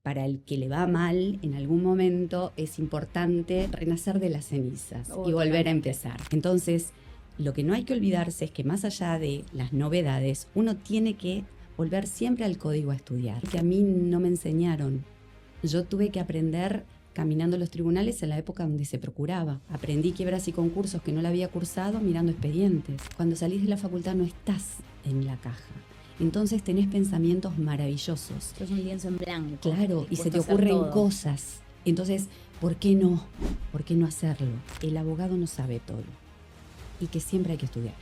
para el que le va mal en algún momento es importante renacer de las cenizas y volver a empezar. Entonces, lo que no hay que olvidarse es que más allá de las novedades, uno tiene que volver siempre al código a estudiar. Que a mí no me enseñaron. Yo tuve que aprender caminando los tribunales en la época donde se procuraba. Aprendí quiebras y concursos que no la había cursado mirando expedientes. Cuando salís de la facultad no estás en la caja. Entonces tenés pensamientos maravillosos. Es un lienzo en blanco. Claro, y se te ocurren cosas. Entonces, ¿por qué no? ¿Por qué no hacerlo? El abogado no sabe todo. Y que siempre hay que estudiar.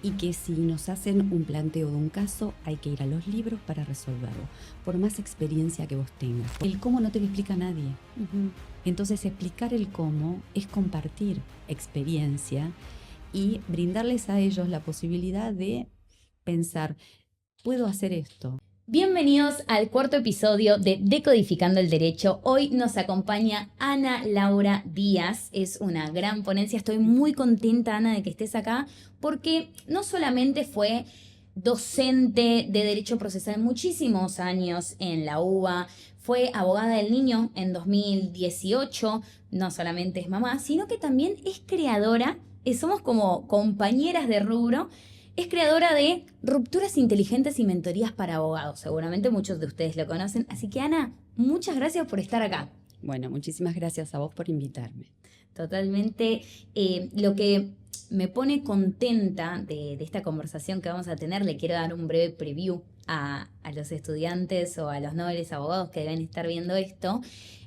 Y que si nos hacen un planteo de un caso, hay que ir a los libros para resolverlo, por más experiencia que vos tengas. El cómo no te lo explica nadie. Entonces, explicar el cómo es compartir experiencia y brindarles a ellos la posibilidad de pensar, ¿puedo hacer esto? Bienvenidos al cuarto episodio de Decodificando el Derecho. Hoy nos acompaña Ana Laura Díaz. Es una gran ponencia. Estoy muy contenta, Ana, de que estés acá, porque no solamente fue docente de Derecho Procesal muchísimos años en la UBA, fue abogada del niño en 2018, no solamente es mamá, sino que también es creadora, somos como compañeras de rubro. Es creadora de Rupturas Inteligentes y Mentorías para Abogados. Seguramente muchos de ustedes lo conocen. Así que, Ana, muchas gracias por estar acá. Bueno, muchísimas gracias a vos por invitarme. Totalmente. Lo que me pone contenta de esta conversación que vamos a tener, le quiero dar un breve preview a los estudiantes o a los nobles abogados que deben estar viendo esto,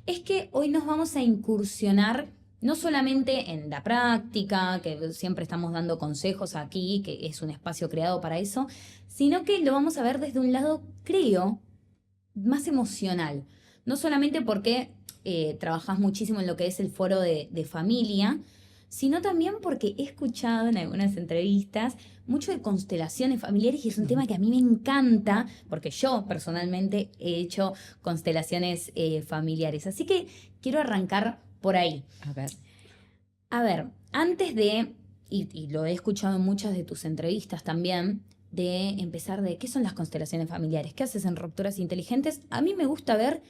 es que hoy nos vamos a incursionar no solamente en la práctica, que siempre estamos dando consejos aquí, que es un espacio creado para eso, sino que lo vamos a ver desde un lado, creo, más emocional. No solamente porque trabajas muchísimo en lo que es el foro de familia, sino también porque he escuchado en algunas entrevistas mucho de constelaciones familiares y es un tema que a mí me encanta, porque yo personalmente he hecho constelaciones familiares. Así que quiero arrancar por ahí. A ver, antes de, y lo he escuchado en muchas de tus entrevistas también, de empezar de qué son las constelaciones familiares, qué haces en Rupturas Inteligentes, a mí me gusta ver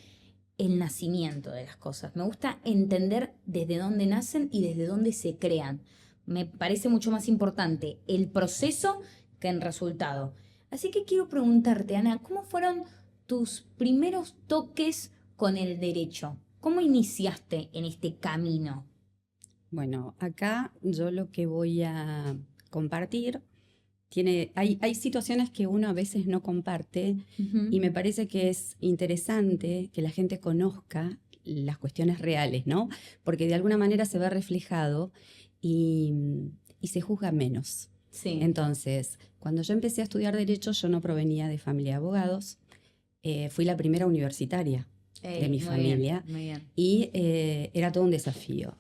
el nacimiento de las cosas, me gusta entender desde dónde nacen y desde dónde se crean. Me parece mucho más importante el proceso que el resultado. Así que quiero preguntarte, Ana, ¿cómo fueron tus primeros toques con el derecho? ¿Cómo iniciaste en este camino? Bueno, acá yo lo que voy a compartir, hay situaciones que uno a veces no comparte y me parece que es interesante que la gente conozca las cuestiones reales, ¿no? Porque de alguna manera se ve reflejado y se juzga menos. Sí. Entonces, cuando yo empecé a estudiar Derecho, yo no provenía de familia de abogados, fui la primera universitaria de mi familia muy bien. Y era todo un desafío.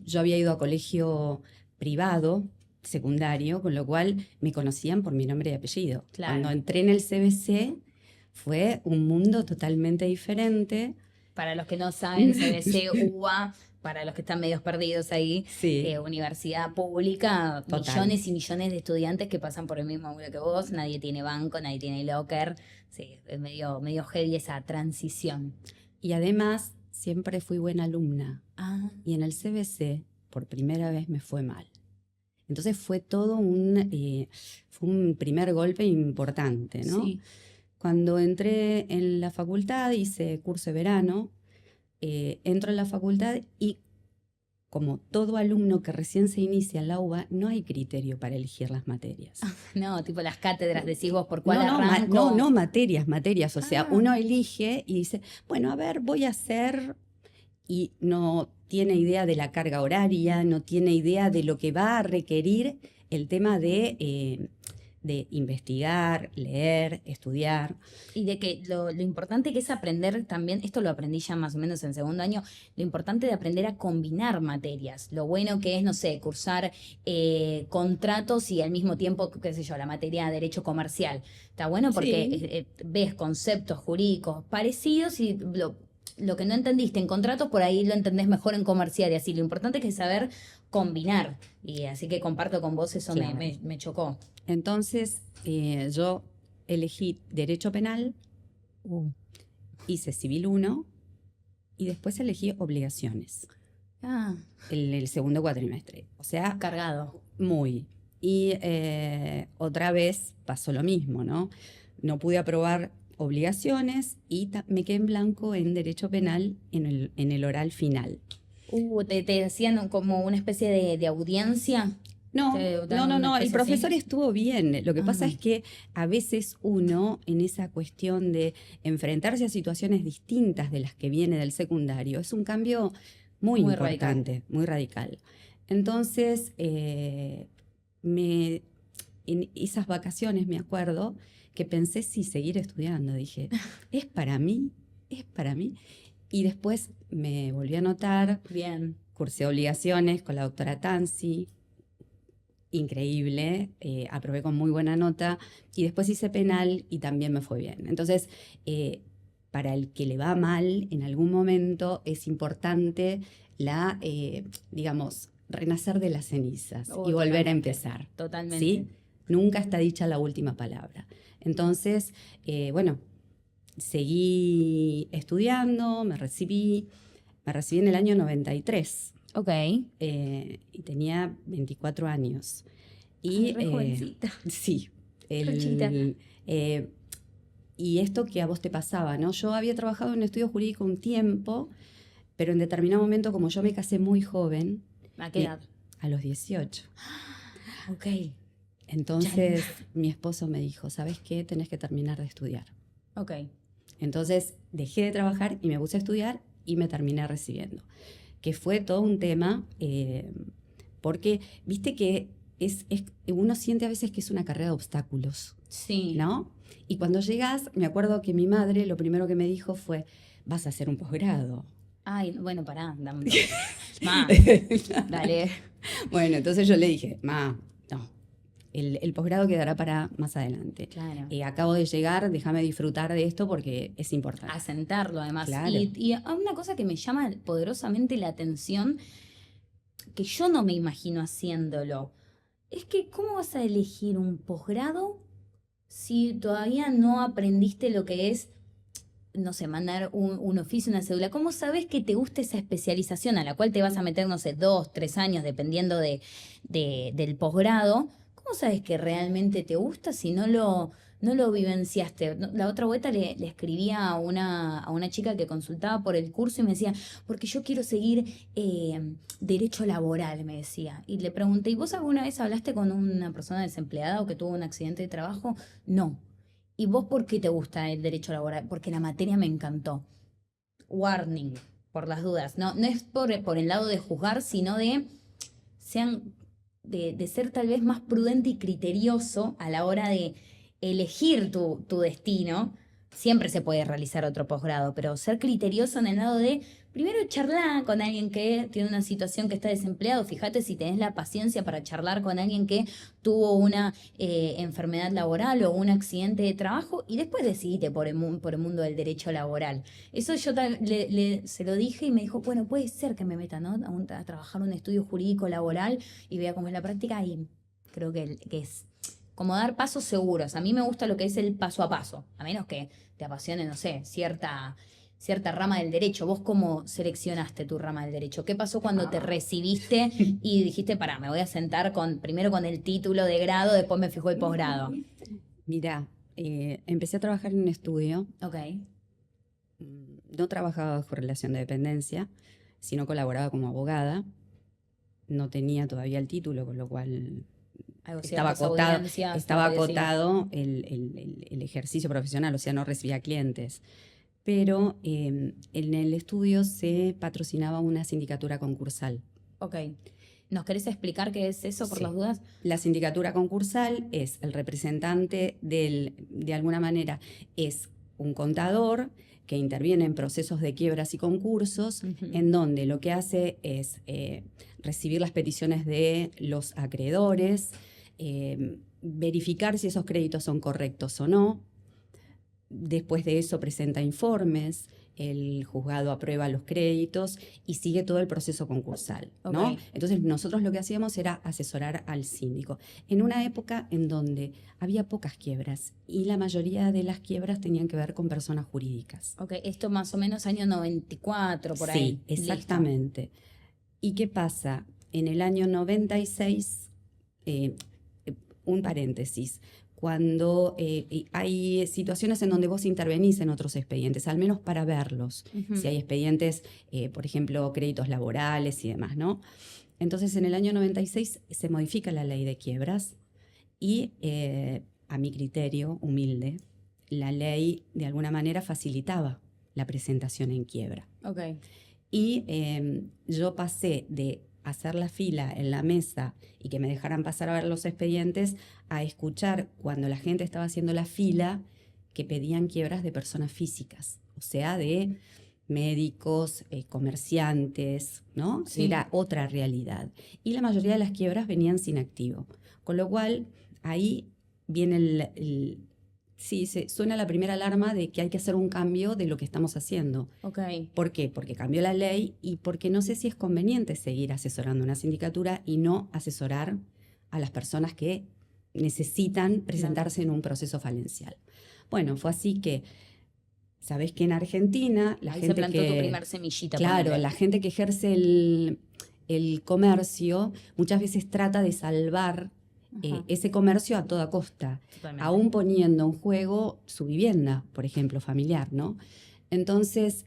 Yo había ido a colegio privado, secundario, con lo cual me conocían por mi nombre y apellido. Claro. Cuando entré en el CBC fue un mundo totalmente diferente. Para los que no saben, CBC, UBA, para los que están medios perdidos ahí, Sí. Universidad pública, Total. millones y millones de estudiantes que pasan por el mismo aula que vos, nadie tiene banco, nadie tiene locker, sí, es medio heavy esa transición. Y además siempre fui buena alumna. Ah. Y en el CBC por primera vez me fue mal. Entonces fue todo fue un primer golpe importante, ¿no? Sí. Cuando entré en la facultad, hice curso de verano, entro en la facultad y como todo alumno que recién se inicia en la UBA, no hay criterio para elegir las materias. No, tipo las cátedras, decís vos, ¿por cuál arranco? No, materias. O sea, uno elige y dice, bueno, a ver, voy a hacer... Y no tiene idea de la carga horaria, no tiene idea de lo que va a requerir el tema de investigar, leer, estudiar. Y de que lo importante que es aprender también, esto lo aprendí ya más o menos en segundo año, lo importante de aprender a combinar materias. Lo bueno que es, no sé, cursar contratos y al mismo tiempo, qué sé yo, la materia de derecho comercial. Está bueno porque Sí. Ves conceptos jurídicos parecidos y lo que no entendiste en contratos, por ahí lo entendés mejor en comercial y así. Lo importante es saber combinar. Y así que comparto con vos, eso Claro. me chocó. Entonces, yo elegí Derecho Penal hice Civil 1 y después elegí Obligaciones, el segundo cuatrimestre. O sea, cargado. muy. Y otra vez pasó lo mismo, ¿no? No pude aprobar Obligaciones y me quedé en blanco en Derecho Penal en el oral final. ¿Te hacían como una especie de audiencia? No, el profesor estuvo bien. Lo que pasa es que a veces uno, en esa cuestión de enfrentarse a situaciones distintas de las que viene del secundario, es un cambio muy importante, muy radical. Entonces, en esas vacaciones me acuerdo que pensé si seguir estudiando. Dije, ¿es para mí? ¿Es para mí? Y después me volví a anotar. Bien. Cursé Obligaciones con la doctora Tanzi. Increíble, aprobé con muy buena nota y después hice penal y también me fue bien. Entonces, para el que le va mal en algún momento es importante digamos, renacer de las cenizas y volver a empezar. Totalmente. ¿Sí? Nunca está dicha la última palabra. Entonces, bueno, seguí estudiando, me recibí en el año 93. Ok. Y tenía 24 años. Y, re jovencita. Sí. Y esto que a vos te pasaba, ¿no? Yo había trabajado en un estudio jurídico un tiempo, pero en determinado momento, como yo me casé muy joven. ¿A qué edad? A los 18. Ok. Entonces, mi esposo me dijo, ¿sabes qué? Tenés que terminar de estudiar. Ok. Entonces, dejé de trabajar y me puse a estudiar y me terminé recibiendo. Que fue todo un tema, porque viste que uno siente a veces que es una carrera de obstáculos. Sí. ¿No? Y cuando llegas, me acuerdo que mi madre lo primero que me dijo fue, vas a hacer un posgrado. Ay, bueno, pará, dame. Dale. Bueno, entonces yo le dije, no, el posgrado quedará para más adelante. Claro. Acabo de llegar, déjame disfrutar de esto porque es importante. Asentarlo, además. Claro. Y una cosa que me llama poderosamente la atención, que yo no me imagino haciéndolo, es que ¿cómo vas a elegir un posgrado si todavía no aprendiste lo que es, no sé, mandar un oficio, una cédula? ¿Cómo sabes que te gusta esa especialización a la cual te vas a meter, no sé, 2, 3 años, dependiendo del posgrado? ¿Cómo sabes que realmente te gusta si no lo vivenciaste? La otra vuelta le escribía a una chica que consultaba por el curso y me decía, porque yo quiero seguir derecho laboral, me decía. Y le pregunté, ¿y vos alguna vez hablaste con una persona desempleada o que tuvo un accidente de trabajo? No. ¿Y vos por qué te gusta el derecho laboral? Porque la materia me encantó. Warning, por las dudas. No es por el lado de juzgar, sino de ser tal vez más prudente y criterioso a la hora de elegir tu destino. Siempre se puede realizar otro posgrado, pero ser criterioso en el lado de, primero charlar con alguien que tiene una situación que está desempleado. Fíjate si tenés la paciencia para charlar con alguien que tuvo una enfermedad laboral o un accidente de trabajo y después decidite por el mundo del derecho laboral. Eso yo se lo dije y me dijo, bueno, puede ser que me meta, ¿no? a trabajar un estudio jurídico laboral y vea cómo es la práctica y creo que es como dar pasos seguros. A mí me gusta lo que es el paso a paso, a menos que te apasione, no sé, cierta rama del derecho. ¿Vos cómo seleccionaste tu rama del derecho? ¿Qué pasó cuando te recibiste y dijiste, pará, me voy a sentar primero con el título de grado, después me fijo el posgrado? Mirá, empecé a trabajar en un estudio. Ok. No trabajaba bajo relación de dependencia, sino colaboraba como abogada. No tenía todavía el título, con lo cual estaba acotado el ejercicio profesional, o sea, no recibía clientes. Pero en el estudio se patrocinaba una sindicatura concursal. Ok. ¿Nos querés explicar qué es eso, por las dudas? La sindicatura concursal es el representante de alguna manera, es un contador que interviene en procesos de quiebras y concursos, en donde lo que hace es recibir las peticiones de los acreedores, verificar si esos créditos son correctos o no. Después de eso presenta informes el juzgado aprueba los créditos y sigue todo el proceso concursal, ¿no? Ok. Entonces nosotros lo que hacíamos era asesorar al síndico. En una época en donde había pocas quiebras y la mayoría de las quiebras tenían que ver con personas jurídicas. Ok, esto más o menos año 94, por ahí. Sí, exactamente. ¿Y qué pasa? En el año 96, un paréntesis, cuando hay situaciones en donde vos intervenís en otros expedientes, al menos para verlos, Ujú. si hay expedientes, por ejemplo, créditos laborales y demás, ¿no? Entonces, en el año 96 se modifica la ley de quiebras y, a mi criterio humilde, la ley de alguna manera facilitaba la presentación en quiebra. Ok. Y yo pasé de hacer la fila en la mesa y que me dejaran pasar a ver los expedientes a escuchar cuando la gente estaba haciendo la fila que pedían quiebras de personas físicas, o sea, de médicos, comerciantes, ¿no? Sí. Era otra realidad. Y la mayoría de las quiebras venían sin activo. Con lo cual, ahí viene sí, suena la primera alarma de que hay que hacer un cambio de lo que estamos haciendo. Ok. ¿Por qué? Porque cambió la ley y porque no sé si es conveniente seguir asesorando una sindicatura y no asesorar a las personas que necesitan presentarse en un proceso falencial. Bueno, fue así que, sabés que en Argentina la Ahí gente se plantó que, tu primer semillita. claro, ponele. la gente que ejerce el comercio muchas veces trata de salvar Ajá. ese comercio a toda costa, Totalmente. aún poniendo en juego su vivienda, por ejemplo, familiar, ¿no? Entonces,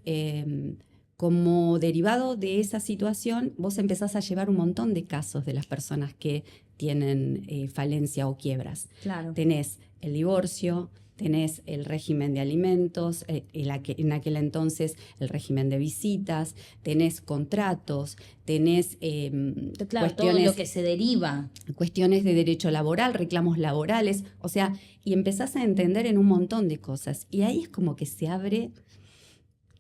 como derivado de esa situación, vos empezás a llevar un montón de casos de las personas que tienen falencia o quiebras. Claro. Tenés el divorcio, tenés el régimen de alimentos, en aquel entonces el régimen de visitas, tenés contratos, tenés Claro, todo lo que se deriva. cuestiones de derecho laboral, reclamos laborales, o sea, y empezás a entender en un montón de cosas. Y ahí es como que se abre,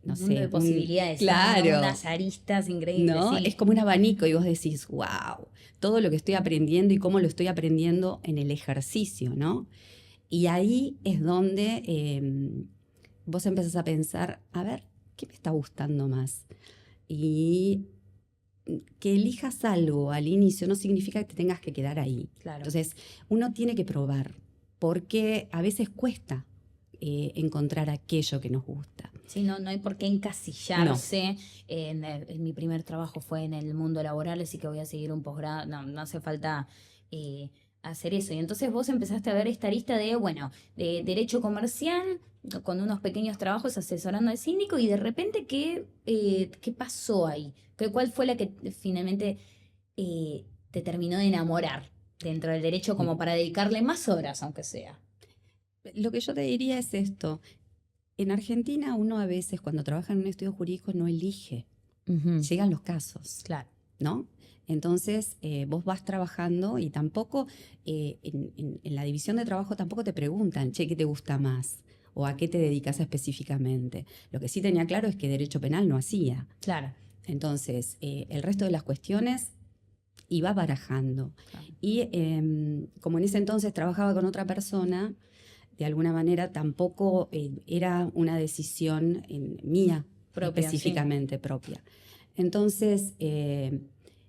no Un mundo sé, de posibilidades. claro, Unas aristas increíbles. ¿no? Sí. Es como un abanico y vos decís, wow, todo lo que estoy aprendiendo y cómo lo estoy aprendiendo en el ejercicio, ¿no? Y ahí es donde vos empezás a pensar, a ver, ¿qué me está gustando más? Y que elijas algo al inicio no significa que te tengas que quedar ahí. Claro. Entonces, uno tiene que probar, porque a veces cuesta encontrar aquello que nos gusta. Sí, no hay por qué encasillarse. En mi primer trabajo fue en el mundo laboral, así que voy a seguir un posgrado. No hace falta hacer eso. Y entonces vos empezaste a ver esta lista de, bueno, de derecho comercial, con unos pequeños trabajos asesorando al síndico, y de repente, ¿qué pasó ahí? ¿Cuál fue la que finalmente te terminó de enamorar dentro del derecho como para dedicarle más horas, aunque sea? Lo que yo te diría es esto. En Argentina uno a veces cuando trabaja en un estudio jurídico no elige, llegan los casos, Claro. ¿no? Entonces vos vas trabajando y tampoco, en la división de trabajo tampoco te preguntan, che, ¿qué te gusta más? ¿O a qué te dedicas específicamente? Lo que sí tenía claro es que derecho penal no hacía. Claro. Entonces, el resto de las cuestiones iba barajando. Claro. Y como en ese entonces trabajaba con otra persona, de alguna manera tampoco era una decisión mía, Propia, específicamente propia. Entonces,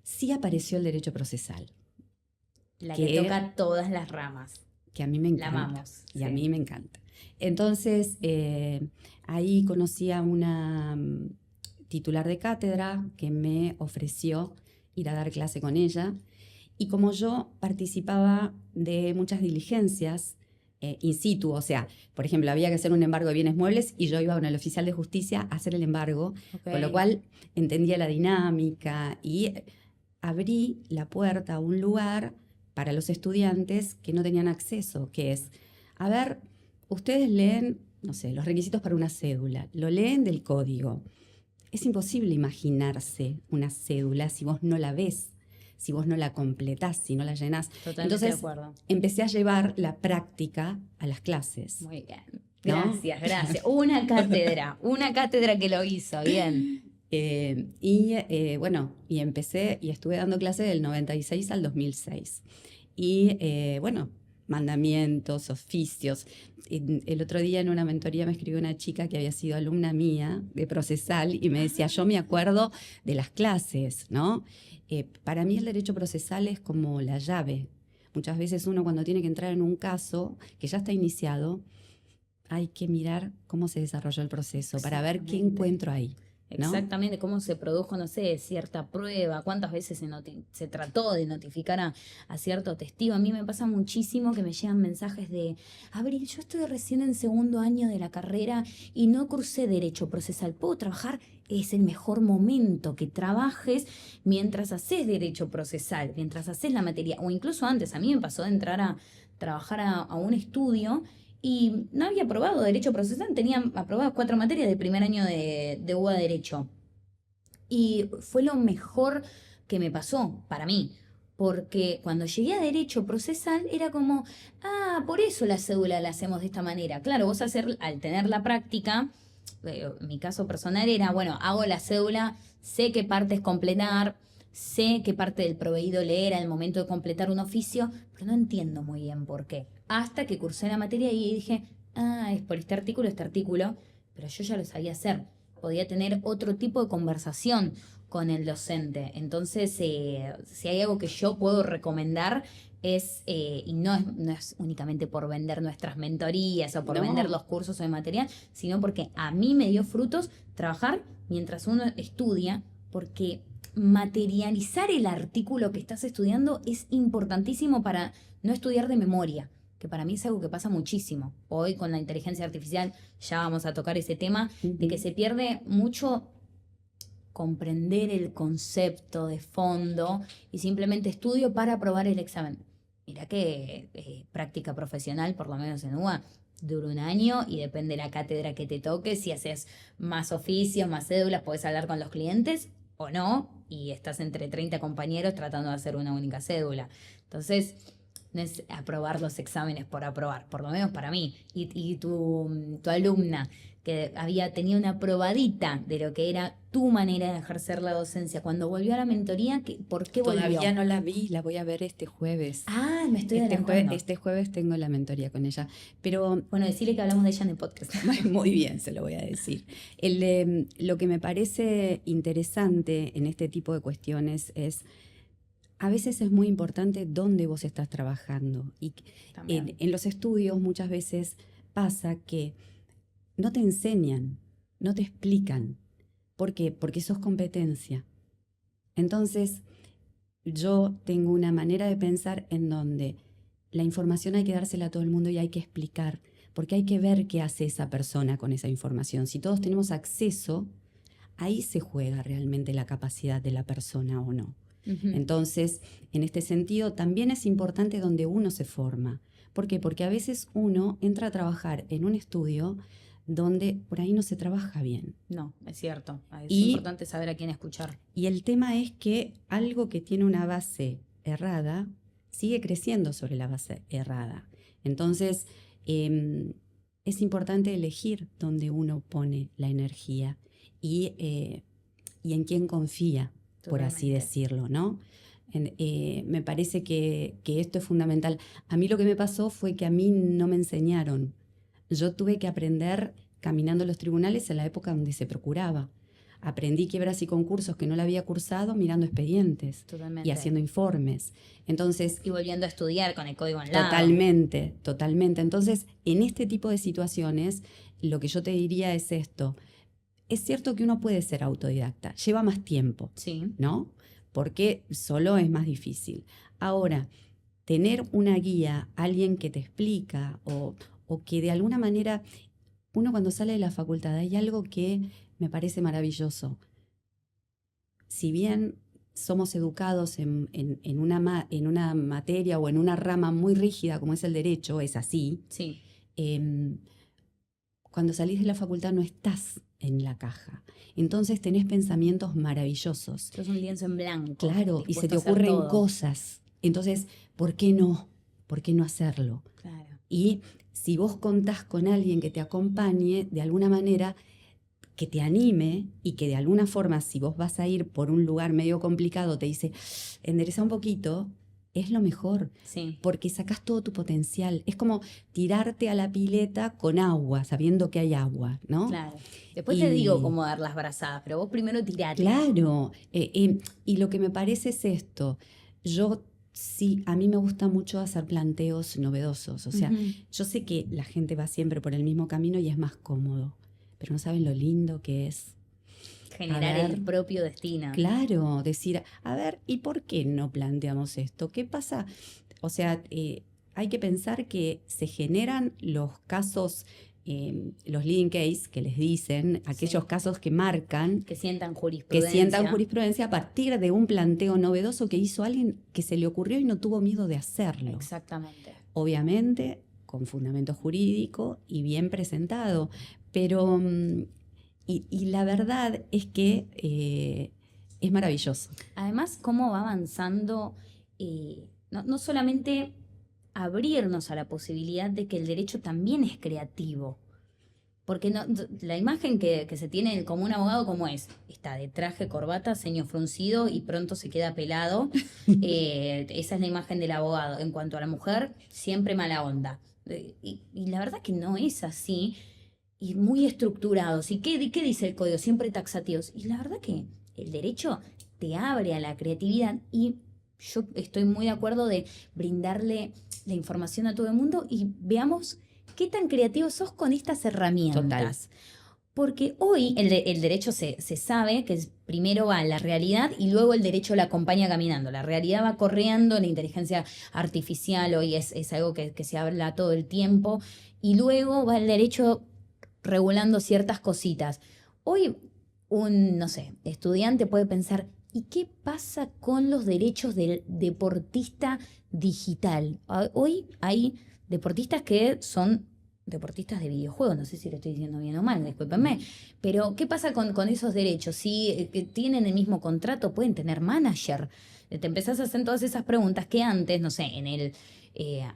sí apareció el derecho procesal, La que toca todas las ramas. que a mí me encanta. La amamos. Y a mí me encanta. Entonces, ahí conocí a una titular de cátedra que me ofreció ir a dar clase con ella. Y como yo participaba de muchas diligencias in situ, o sea, por ejemplo, había que hacer un embargo de bienes muebles y yo iba con el oficial de justicia a hacer el embargo, con lo cual entendía la dinámica y abrí la puerta a un lugar para los estudiantes que no tenían acceso, que es, a ver, ustedes leen, no sé, los requisitos para una cédula, lo leen del código. Es imposible imaginarse una cédula si vos no la ves, si vos no la completás, si no la llenás. Totalmente Entonces, de acuerdo. empecé a llevar la práctica a las clases. Muy bien. ¿No? Gracias. Una cátedra que lo hizo, bien. Y empecé y estuve dando clases del 96 al 2006. Y bueno, mandamientos, oficios. El otro día en una mentoría me escribió una chica que había sido alumna mía de procesal y me decía, yo me acuerdo de las clases, ¿no? Para mí el derecho procesal es como la llave. Muchas veces uno cuando tiene que entrar en un caso que ya está iniciado, hay que mirar cómo se desarrolló el proceso para ver qué encuentro ahí, ¿no? Exactamente, cómo se produjo, no sé, cierta prueba, cuántas veces se trató de notificar a cierto testigo. A mí me pasa muchísimo que me llegan mensajes de, Abril, yo estoy recién en segundo año de la carrera y no cursé derecho procesal. ¿Puedo trabajar? Es el mejor momento que trabajes mientras haces derecho procesal, mientras haces la materia, o incluso antes. A mí me pasó de entrar a trabajar a un estudio y no había aprobado Derecho Procesal, tenía aprobadas 4 materias de primer año de UBA Derecho. Y fue lo mejor que me pasó para mí, porque cuando llegué a Derecho Procesal era como, por eso la cédula la hacemos de esta manera. Claro, vos al tener la práctica, mi caso personal era, bueno, hago la cédula, sé qué partes completar, sé qué parte del proveído leer al momento de completar un oficio, pero no entiendo muy bien por qué. Hasta que cursé la materia y dije, es por este artículo, pero yo ya lo sabía hacer. Podía tener otro tipo de conversación con el docente. Entonces, si hay algo que yo puedo recomendar y no es únicamente por vender nuestras mentorías o por vender los cursos o el material, sino porque a mí me dio frutos trabajar mientras uno estudia, porque materializar el artículo que estás estudiando es importantísimo para no estudiar de memoria, que para mí es algo que pasa muchísimo. Hoy con la inteligencia artificial ya vamos a tocar ese tema, de que se pierde mucho comprender el concepto de fondo y simplemente estudio para aprobar el examen. Mirá que práctica profesional, por lo menos en UBA, dura 1 año y depende de la cátedra que te toque. Si haces más oficios, más cédulas, podés hablar con los clientes o no, y estás entre 30 compañeros tratando de hacer una única cédula. Entonces, no es aprobar los exámenes por aprobar, por lo menos para mí. Y tu alumna que había tenido una probadita de lo que era tu manera de ejercer la docencia, cuando volvió a la mentoría, ¿por qué volvió? Todavía no la vi, la voy a ver este jueves. Me estoy adelantando. Este jueves tengo la mentoría con ella. Pero bueno, decirle que hablamos de ella en el podcast. Muy bien, se lo voy a decir. Lo que me parece interesante en este tipo de cuestiones es, a veces es muy importante dónde vos estás trabajando. Y en los estudios muchas veces pasa que no te enseñan, no te explican. ¿Por qué? Porque sos competencia. Entonces, yo tengo una manera de pensar en donde la información hay que dársela a todo el mundo y hay que explicar, porque hay que ver qué hace esa persona con esa información. Si todos tenemos acceso, ahí se juega realmente la capacidad de la persona o no. Uh-huh. Entonces, en este sentido, también es importante donde uno se forma. ¿Por qué? Porque a veces uno entra a trabajar en un estudio donde por ahí no se trabaja bien. No, es cierto. Es importante saber a quién escuchar. Y el tema es que algo que tiene una base errada sigue creciendo sobre la base errada. Entonces, es importante elegir dónde uno pone la energía y en quién confía, totalmente, por así decirlo, ¿no? Me parece que esto es fundamental. A mí lo que me pasó fue que a mí no me enseñaron. Yo tuve que aprender caminando los tribunales en la época donde se procuraba. Aprendí quiebras y concursos que no la había cursado mirando expedientes. Totalmente. Y haciendo informes. Entonces, y volviendo a estudiar con el código en lado. Totalmente. Entonces, en este tipo de situaciones, lo que yo te diría es esto. Es cierto que uno puede ser autodidacta, lleva más tiempo, sí, ¿no? Porque solo es más difícil. Ahora, tener una guía, alguien que te explica o que de alguna manera, uno cuando sale de la facultad, hay algo que me parece maravilloso. Si bien somos educados en una materia o en una rama muy rígida como es el derecho, es así, sí. Cuando salís de la facultad no estás en la caja. Entonces tenés pensamientos maravillosos. Es un lienzo en blanco. Claro, y se te ocurren cosas. Entonces, ¿por qué no? ¿Por qué no hacerlo? Claro. Y si vos contás con alguien que te acompañe, de alguna manera, que te anime y que de alguna forma, si vos vas a ir por un lugar medio complicado, te dice, endereza un poquito, es lo mejor, Sí, porque sacás todo tu potencial. Es como tirarte a la pileta con agua, sabiendo que hay agua, ¿no? claro. Después te digo Y cómo dar las brazadas, pero vos primero tirate. claro, y lo que me parece es esto, yo sí, a mí me gusta mucho hacer planteos novedosos, o sea, Ujú. yo sé que la gente va siempre por el mismo camino y es más cómodo, pero no saben lo lindo que es. A Generar el ver, propio destino. claro, decir, a ver, ¿y por qué no planteamos esto? ¿Qué pasa? O sea, hay que pensar que se generan los casos, los leading case que les dicen, aquellos Sí. casos que marcan, Que sientan que sientan jurisprudencia. jurisprudencia a partir de un planteo novedoso que hizo alguien que se le ocurrió y no tuvo miedo de hacerlo. Exactamente. Obviamente, con fundamento jurídico y bien presentado, pero y la verdad es que es maravilloso. Además, cómo va avanzando, no solamente abrirnos a la posibilidad de que el derecho también es creativo. Porque la imagen que se tiene del común abogado, ¿cómo es? Está de traje, corbata, ceño fruncido y pronto se queda pelado. Esa es la imagen del abogado. En cuanto a la mujer, siempre mala onda. Y la verdad que no es así. Y muy estructurados. ¿Y qué dice el código? Siempre taxativos. Y la verdad que el derecho te abre a la creatividad y yo estoy muy de acuerdo de brindarle la información a todo el mundo y veamos qué tan creativos sos con estas herramientas. Total. Porque hoy el derecho se sabe que primero va la realidad y luego el derecho la acompaña caminando. La realidad va corriendo, la inteligencia artificial hoy es algo que se habla todo el tiempo y luego va el derecho regulando ciertas cositas. Hoy un, no sé, estudiante puede pensar, ¿y qué pasa con los derechos del deportista digital? Hoy hay deportistas que son deportistas de videojuegos, no sé si lo estoy diciendo bien o mal, discúlpenme, pero ¿qué pasa con esos derechos? Si tienen el mismo contrato, pueden tener manager. Te empezás a hacer todas esas preguntas que antes, no sé,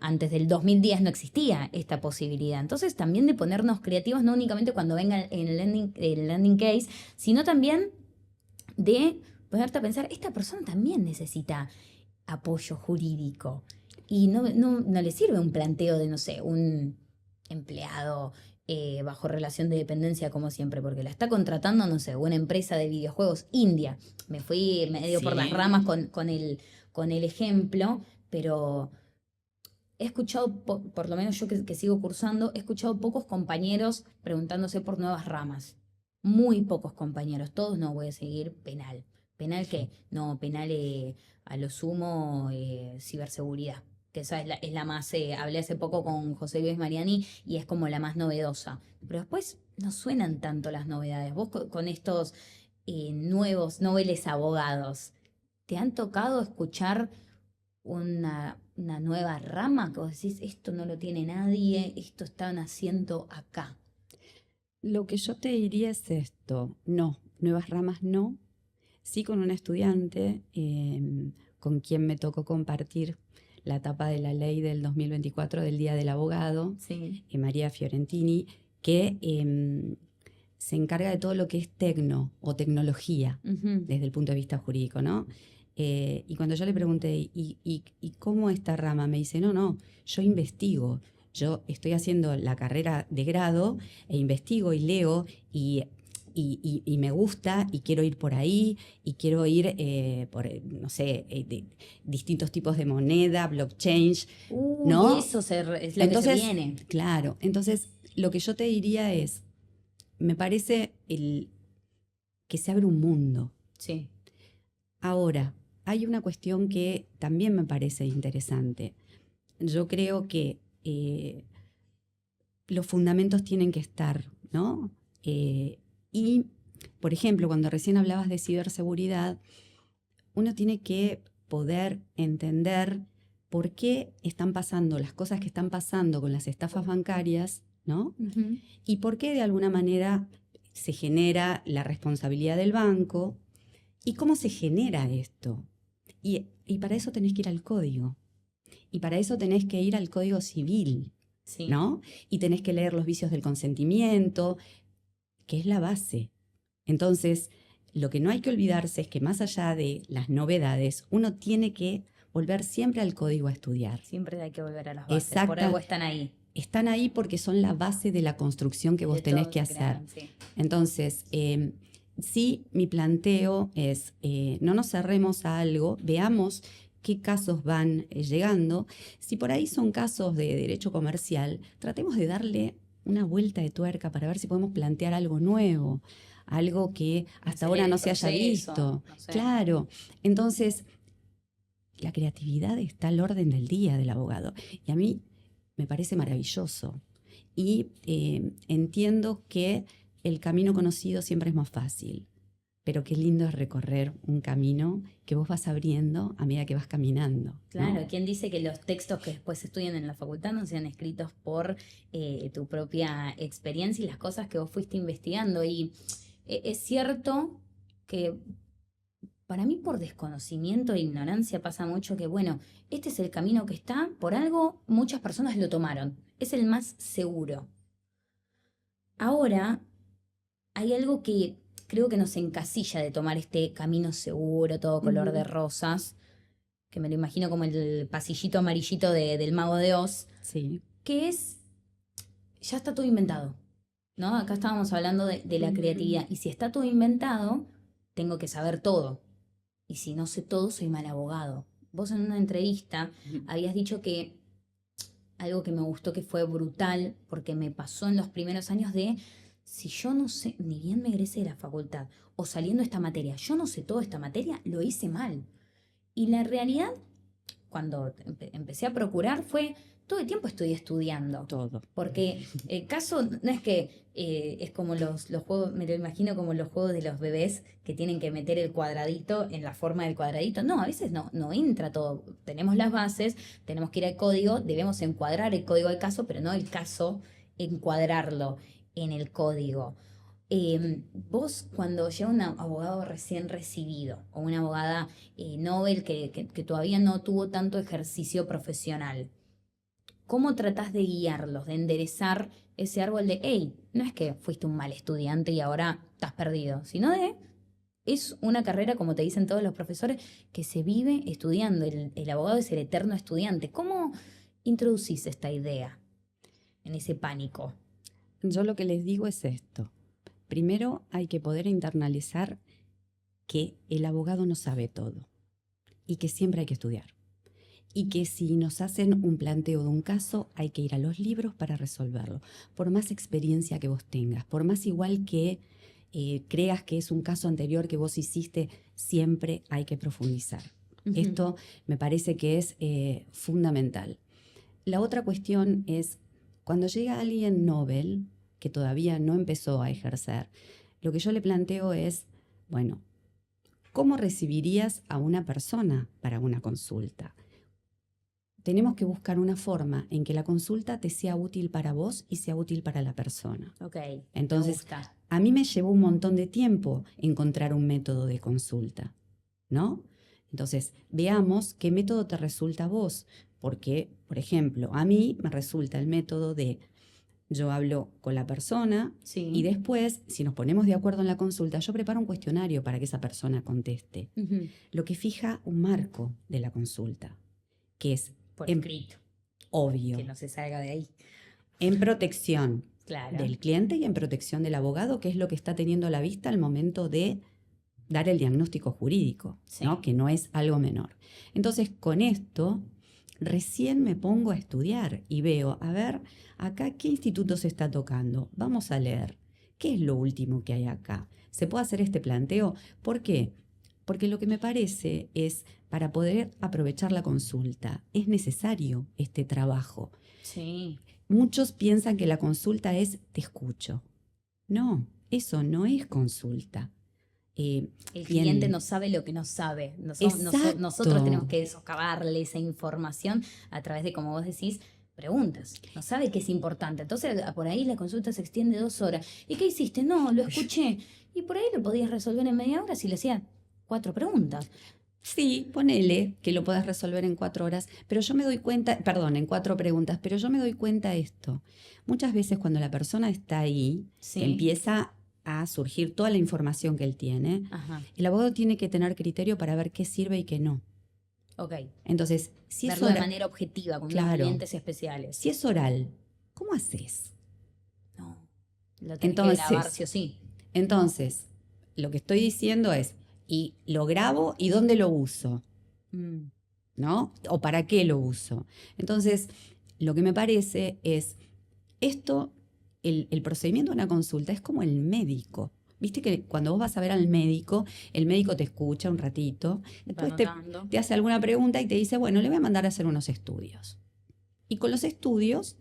antes del 2010 no existía esta posibilidad. Entonces, también de ponernos creativos, no únicamente cuando venga el landing case, sino también de ponerte a pensar, esta persona también necesita apoyo jurídico. Y no le sirve un planteo de, no sé, un empleado bajo relación de dependencia como siempre, porque la está contratando, no sé, una empresa de videojuegos india. Me fui medio por las Sí. ramas con el ejemplo, pero he escuchado, por lo menos yo que sigo cursando, he escuchado pocos compañeros preguntándose por nuevas ramas. Muy pocos compañeros. Todos no voy a seguir penal. ¿Penal qué? No, penal a lo sumo ciberseguridad. Que esa es la más, hablé hace poco con José Luis Mariani y es como la más novedosa. Pero después no suenan tanto las novedades. Vos con estos nuevos noveles abogados, ¿te han tocado escuchar una nueva rama que vos decís, esto no lo tiene nadie, esto están haciendo acá? Lo que yo te diría es esto, no, nuevas ramas no, sí con una estudiante con quien me tocó compartir la etapa de la ley del 2024 del Día del Abogado, Sí. María Fiorentini, que se encarga de todo lo que es o tecnología Ujú. desde el punto de vista jurídico, ¿no? Y cuando yo le pregunté, ¿y cómo esta rama? Me dice, no, yo investigo, yo estoy haciendo la carrera de grado e investigo y leo y me gusta y quiero ir por ahí y quiero ir por, no sé, distintos tipos de moneda, blockchain, ¿no? Y eso es lo Entonces, que se viene. claro, entonces lo que yo te diría es, me parece que se abre un mundo. Sí. Ahora, hay una cuestión que también me parece interesante. Yo creo que los fundamentos tienen que estar, ¿no? Y, por ejemplo, cuando recién hablabas de ciberseguridad, uno tiene que poder entender por qué están pasando las cosas que están pasando con las estafas bancarias, ¿no? Ujú. Y por qué de alguna manera se genera la responsabilidad del banco y cómo se genera esto. Y para eso tenés que ir al código. Y para eso tenés que ir al código civil, Sí. ¿no? Y tenés que leer los vicios del consentimiento, que es la base. Entonces, lo que no hay que olvidarse es que más allá de las novedades, uno tiene que volver siempre al código a estudiar. Siempre hay que volver a las bases. Exacto. Por algo están ahí. Están ahí porque son la base de la construcción que vos tenés que hacer. Sí. Entonces, sí, mi planteo es, no nos cerremos a algo, veamos qué casos van llegando. Si por ahí son casos de derecho comercial, tratemos de darle una vuelta de tuerca para ver si podemos plantear algo nuevo, algo que hasta ahora no se haya visto. No sé. Claro, entonces la creatividad está al orden del día del abogado y a mí me parece maravilloso y entiendo que el camino conocido siempre es más fácil. Pero qué lindo es recorrer un camino que vos vas abriendo a medida que vas caminando, ¿no? Claro, ¿quién dice que los textos que después se estudian en la facultad no sean escritos por tu propia experiencia y las cosas que vos fuiste investigando? Y es cierto que para mí por desconocimiento e ignorancia pasa mucho que, bueno, este es el camino que está, por algo muchas personas lo tomaron, es el más seguro. Ahora hay algo que creo que nos encasilla de tomar este camino seguro, todo color de rosas, que me lo imagino como el pasillito amarillito del Mago de Oz, Sí. que es, ya está todo inventado, ¿no? Acá estábamos hablando de la creatividad, y si está todo inventado, tengo que saber todo, y si no sé todo, soy mal abogado. Vos en una entrevista habías dicho que algo que me gustó, que fue brutal, porque me pasó en los primeros años de... Si yo no sé, ni bien me egresé de la facultad o saliendo esta materia, yo no sé toda esta materia, lo hice mal. Y la realidad, cuando empecé a procurar, fue todo el tiempo estoy estudiando. Todo. Porque el caso no es que es como los juegos, me lo imagino como los juegos de los bebés que tienen que meter el cuadradito en la forma del cuadradito. No, a veces no entra todo. Tenemos las bases, tenemos que ir al código, debemos encuadrar el código del caso, pero no el caso encuadrarlo en el código. Vos cuando llega un abogado recién recibido o una abogada novel que todavía no tuvo tanto ejercicio profesional, ¿cómo tratás de guiarlos, de enderezar ese árbol de, hey, no es que fuiste un mal estudiante y ahora estás perdido, sino de, es una carrera, como te dicen todos los profesores, que se vive estudiando, el abogado es el eterno estudiante. ¿Cómo introducís esta idea en ese pánico? Yo lo que les digo es esto. Primero hay que poder internalizar que el abogado no sabe todo y que siempre hay que estudiar. Y que si nos hacen un planteo de un caso, hay que ir a los libros para resolverlo. Por más experiencia que vos tengas, por más igual que creas que es un caso anterior que vos hiciste, siempre hay que profundizar. Esto me parece que es fundamental. La otra cuestión es, cuando llega alguien novel, que todavía no empezó a ejercer, lo que yo le planteo es, bueno, ¿cómo recibirías a una persona para una consulta? Tenemos que buscar una forma en que la consulta te sea útil para vos y sea útil para la persona. Ok. Entonces, a mí me llevó un montón de tiempo encontrar un método de consulta, ¿no? Entonces, veamos qué método te resulta a vos. Porque, por ejemplo, a mí me resulta el método de yo hablo con la persona y después, si nos ponemos de acuerdo en la consulta, yo preparo un cuestionario para que esa persona conteste. Lo que fija un marco de la consulta, que es por escrito. Obvio. Que no se salga de ahí. En protección del cliente y en protección del abogado, que es lo que está teniendo a la vista al momento de dar el diagnóstico jurídico, ¿no? Que no es algo menor. Entonces, con esto, recién me pongo a estudiar y veo, a ver, acá, ¿qué instituto se está tocando? Vamos a leer. ¿Qué es lo último que hay acá? ¿Se puede hacer este planteo? ¿Por qué? Porque lo que me parece es, para poder aprovechar la consulta, es necesario este trabajo. Sí. Muchos piensan que la consulta es te escucho. No, eso no es consulta. El cliente no sabe lo que no sabe. Nosotros tenemos que socavarle esa información a través de, como vos decís, preguntas. No sabe que es importante. Entonces, por ahí la consulta se extiende 2 horas. ¿Y qué hiciste? No, lo escuché. Y por ahí lo podías resolver en media hora si le hacías 4 preguntas. Sí, ponele que lo puedas resolver en 4 horas, pero yo me doy cuenta, perdón, en 4 preguntas, pero yo me doy cuenta de esto. Muchas veces cuando la persona está ahí, empieza a surgir toda la información que él tiene, el abogado tiene que tener criterio para ver qué sirve y qué no. Ok. Entonces, si es Verlo de oral, manera objetiva, con unos claro, clientes especiales. si es oral, ¿cómo haces? No, lo tenés que grabar Entonces, sí o sí. entonces, lo que estoy diciendo es, ¿y lo grabo y dónde lo uso? Mm, ¿No? ¿O para qué lo uso? Entonces, lo que me parece es, esto, el procedimiento de una consulta es como el médico. Viste que cuando vos vas a ver al médico, el médico te escucha un ratito, va después anotando. te hace alguna pregunta y te dice, bueno, le voy a mandar a hacer unos estudios. Y con los estudios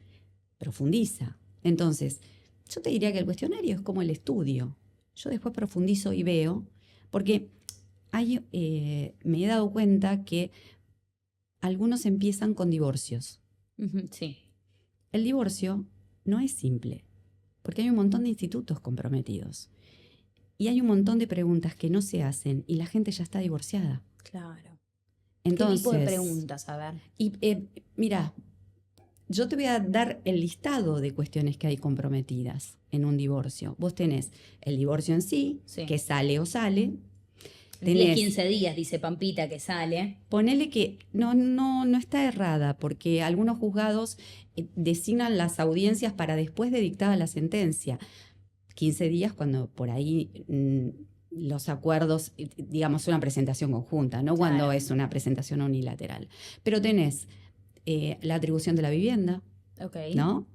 profundiza. Entonces, yo te diría que el cuestionario es como el estudio. Yo después profundizo y veo, porque me he dado cuenta que algunos empiezan con divorcios. Sí. El divorcio no es simple, porque hay un montón de institutos comprometidos. Y hay un montón de preguntas que no se hacen y la gente ya está divorciada. Claro. ¿Qué tipo de Entonces, preguntas? A ver. mira, yo te voy a dar el listado de cuestiones que hay comprometidas en un divorcio. Vos tenés el divorcio en sí, Sí. que sale o sale. 10, 15 días, dice Pampita, que sale. Ponele que no está errada, porque algunos juzgados designan las audiencias para después de dictada la sentencia. 15 días cuando por ahí los acuerdos, digamos, una presentación conjunta, no cuando Claro. es una presentación unilateral. Pero tenés la atribución de la vivienda, Ok. ¿no?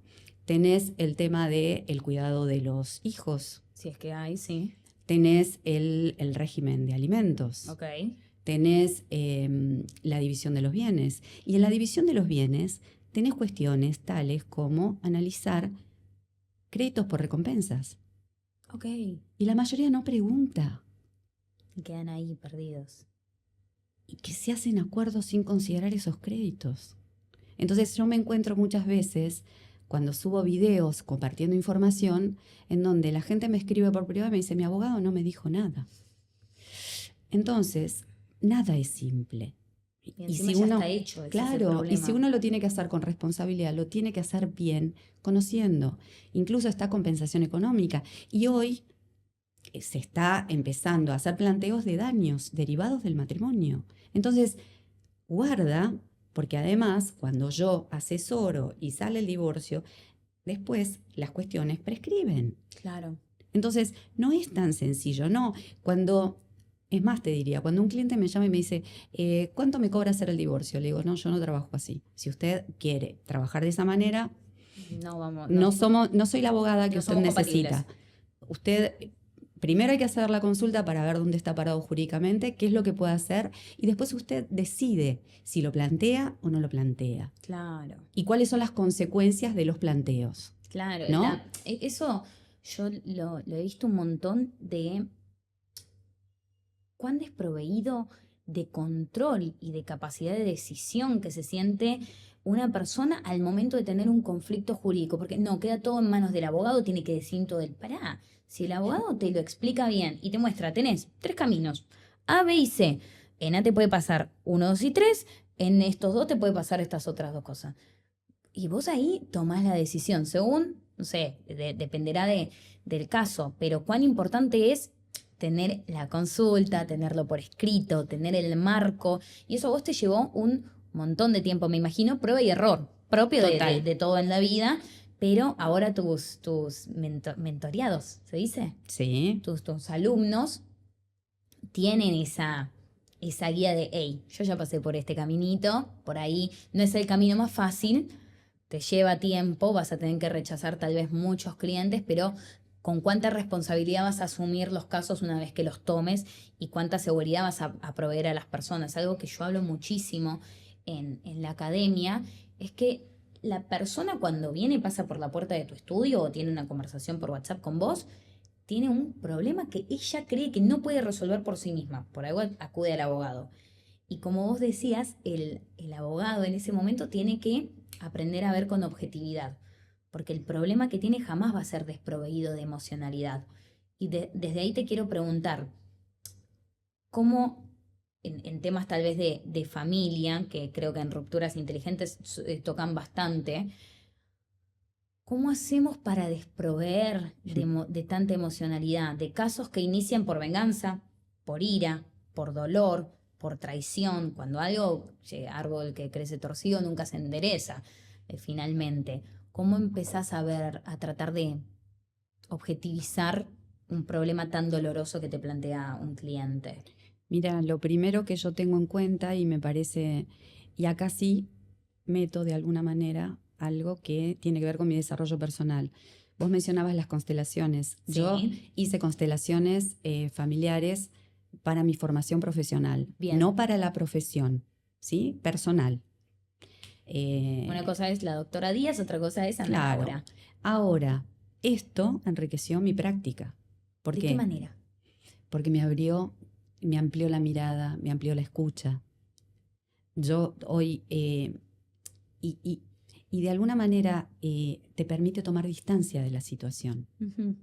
Tenés el tema del cuidado de los hijos, Si es que hay, sí. tenés el régimen de alimentos, Ok. tenés la división de los bienes. Y en la división de los bienes tenés cuestiones tales como analizar créditos por recompensas. Ok. Y la mayoría no pregunta. Y quedan ahí perdidos. Y que se hacen acuerdos sin considerar esos créditos. Entonces yo me encuentro muchas veces cuando subo videos compartiendo información en donde la gente me escribe por privado y me dice, mi abogado no me dijo nada. Entonces, nada es simple. Y encima ya está hecho, ese es el claro, y problema. si uno lo tiene que hacer con responsabilidad, lo tiene que hacer bien, conociendo. Incluso está compensación económica. Y hoy se está empezando a hacer planteos de daños derivados del matrimonio. Entonces, guarda, porque además, cuando yo asesoro y sale el divorcio, después las cuestiones prescriben. Claro. Entonces, no es tan sencillo, no. Es más, te diría, cuando un cliente me llama y me dice, ¿cuánto me cobra hacer el divorcio? Le digo, no, yo no trabajo así. Si usted quiere trabajar de esa manera, No vamos. no soy la abogada que No usted somos necesita. compatibles. Usted, primero hay que hacer la consulta para ver dónde está parado jurídicamente, qué es lo que puede hacer, y después usted decide si lo plantea o no lo plantea. Claro. Y cuáles son las consecuencias de los planteos. Claro. ¿No? Eso yo lo he visto un montón de cuán desproveído de control y de capacidad de decisión que se siente una persona al momento de tener un conflicto jurídico, porque no, queda todo en manos del abogado, tiene que decir todo el pará. Si el abogado te lo explica bien y te muestra, tenés 3 caminos, A, B y C. En A te puede pasar 1, 2 y 3, en estos 2 te puede pasar estas otras 2 cosas. Y vos ahí tomás la decisión, según, no sé, dependerá del caso, pero cuán importante es tener la consulta, tenerlo por escrito, tener el marco, y eso a vos te llevó un montón de tiempo, me imagino, prueba y error, propio de todo en la vida, pero ahora tus mentoreados, ¿se dice? Sí. Tus alumnos tienen esa guía de, hey, yo ya pasé por este caminito, por ahí no es el camino más fácil, te lleva tiempo, vas a tener que rechazar tal vez muchos clientes, pero con cuánta responsabilidad vas a asumir los casos una vez que los tomes y cuánta seguridad vas a proveer a las personas. Algo que yo hablo muchísimo en la academia es que la persona cuando viene y pasa por la puerta de tu estudio o tiene una conversación por WhatsApp con vos, tiene un problema que ella cree que no puede resolver por sí misma. Por algo acude al abogado. Y como vos decías, el abogado en ese momento tiene que aprender a ver con objetividad, porque el problema que tiene jamás va a ser desproveído de emocionalidad. Y desde ahí te quiero preguntar, ¿cómo en temas tal vez de familia, que creo que en rupturas inteligentes tocan bastante, cómo hacemos para desproveer de tanta emocionalidad, de casos que inician por venganza, por ira, por dolor, por traición, cuando algo, árbol que crece torcido nunca se endereza, finalmente. ¿Cómo empezás a tratar de objetivizar un problema tan doloroso que te plantea un cliente? Mira, lo primero que yo tengo en cuenta y me parece, y acá sí meto de alguna manera algo que tiene que ver con mi desarrollo personal. Vos mencionabas las constelaciones. Sí. Yo hice constelaciones familiares para mi formación profesional, Bien. no para la profesión, ¿sí? Personal. Una cosa es la doctora Díaz, otra cosa es Ana Claro. Laura. Ahora, esto enriqueció mi práctica. ¿Por ¿De qué? qué manera? Porque me amplió la mirada, me amplió la escucha. Yo hoy, y de alguna manera te permite tomar distancia de la situación. Ujú.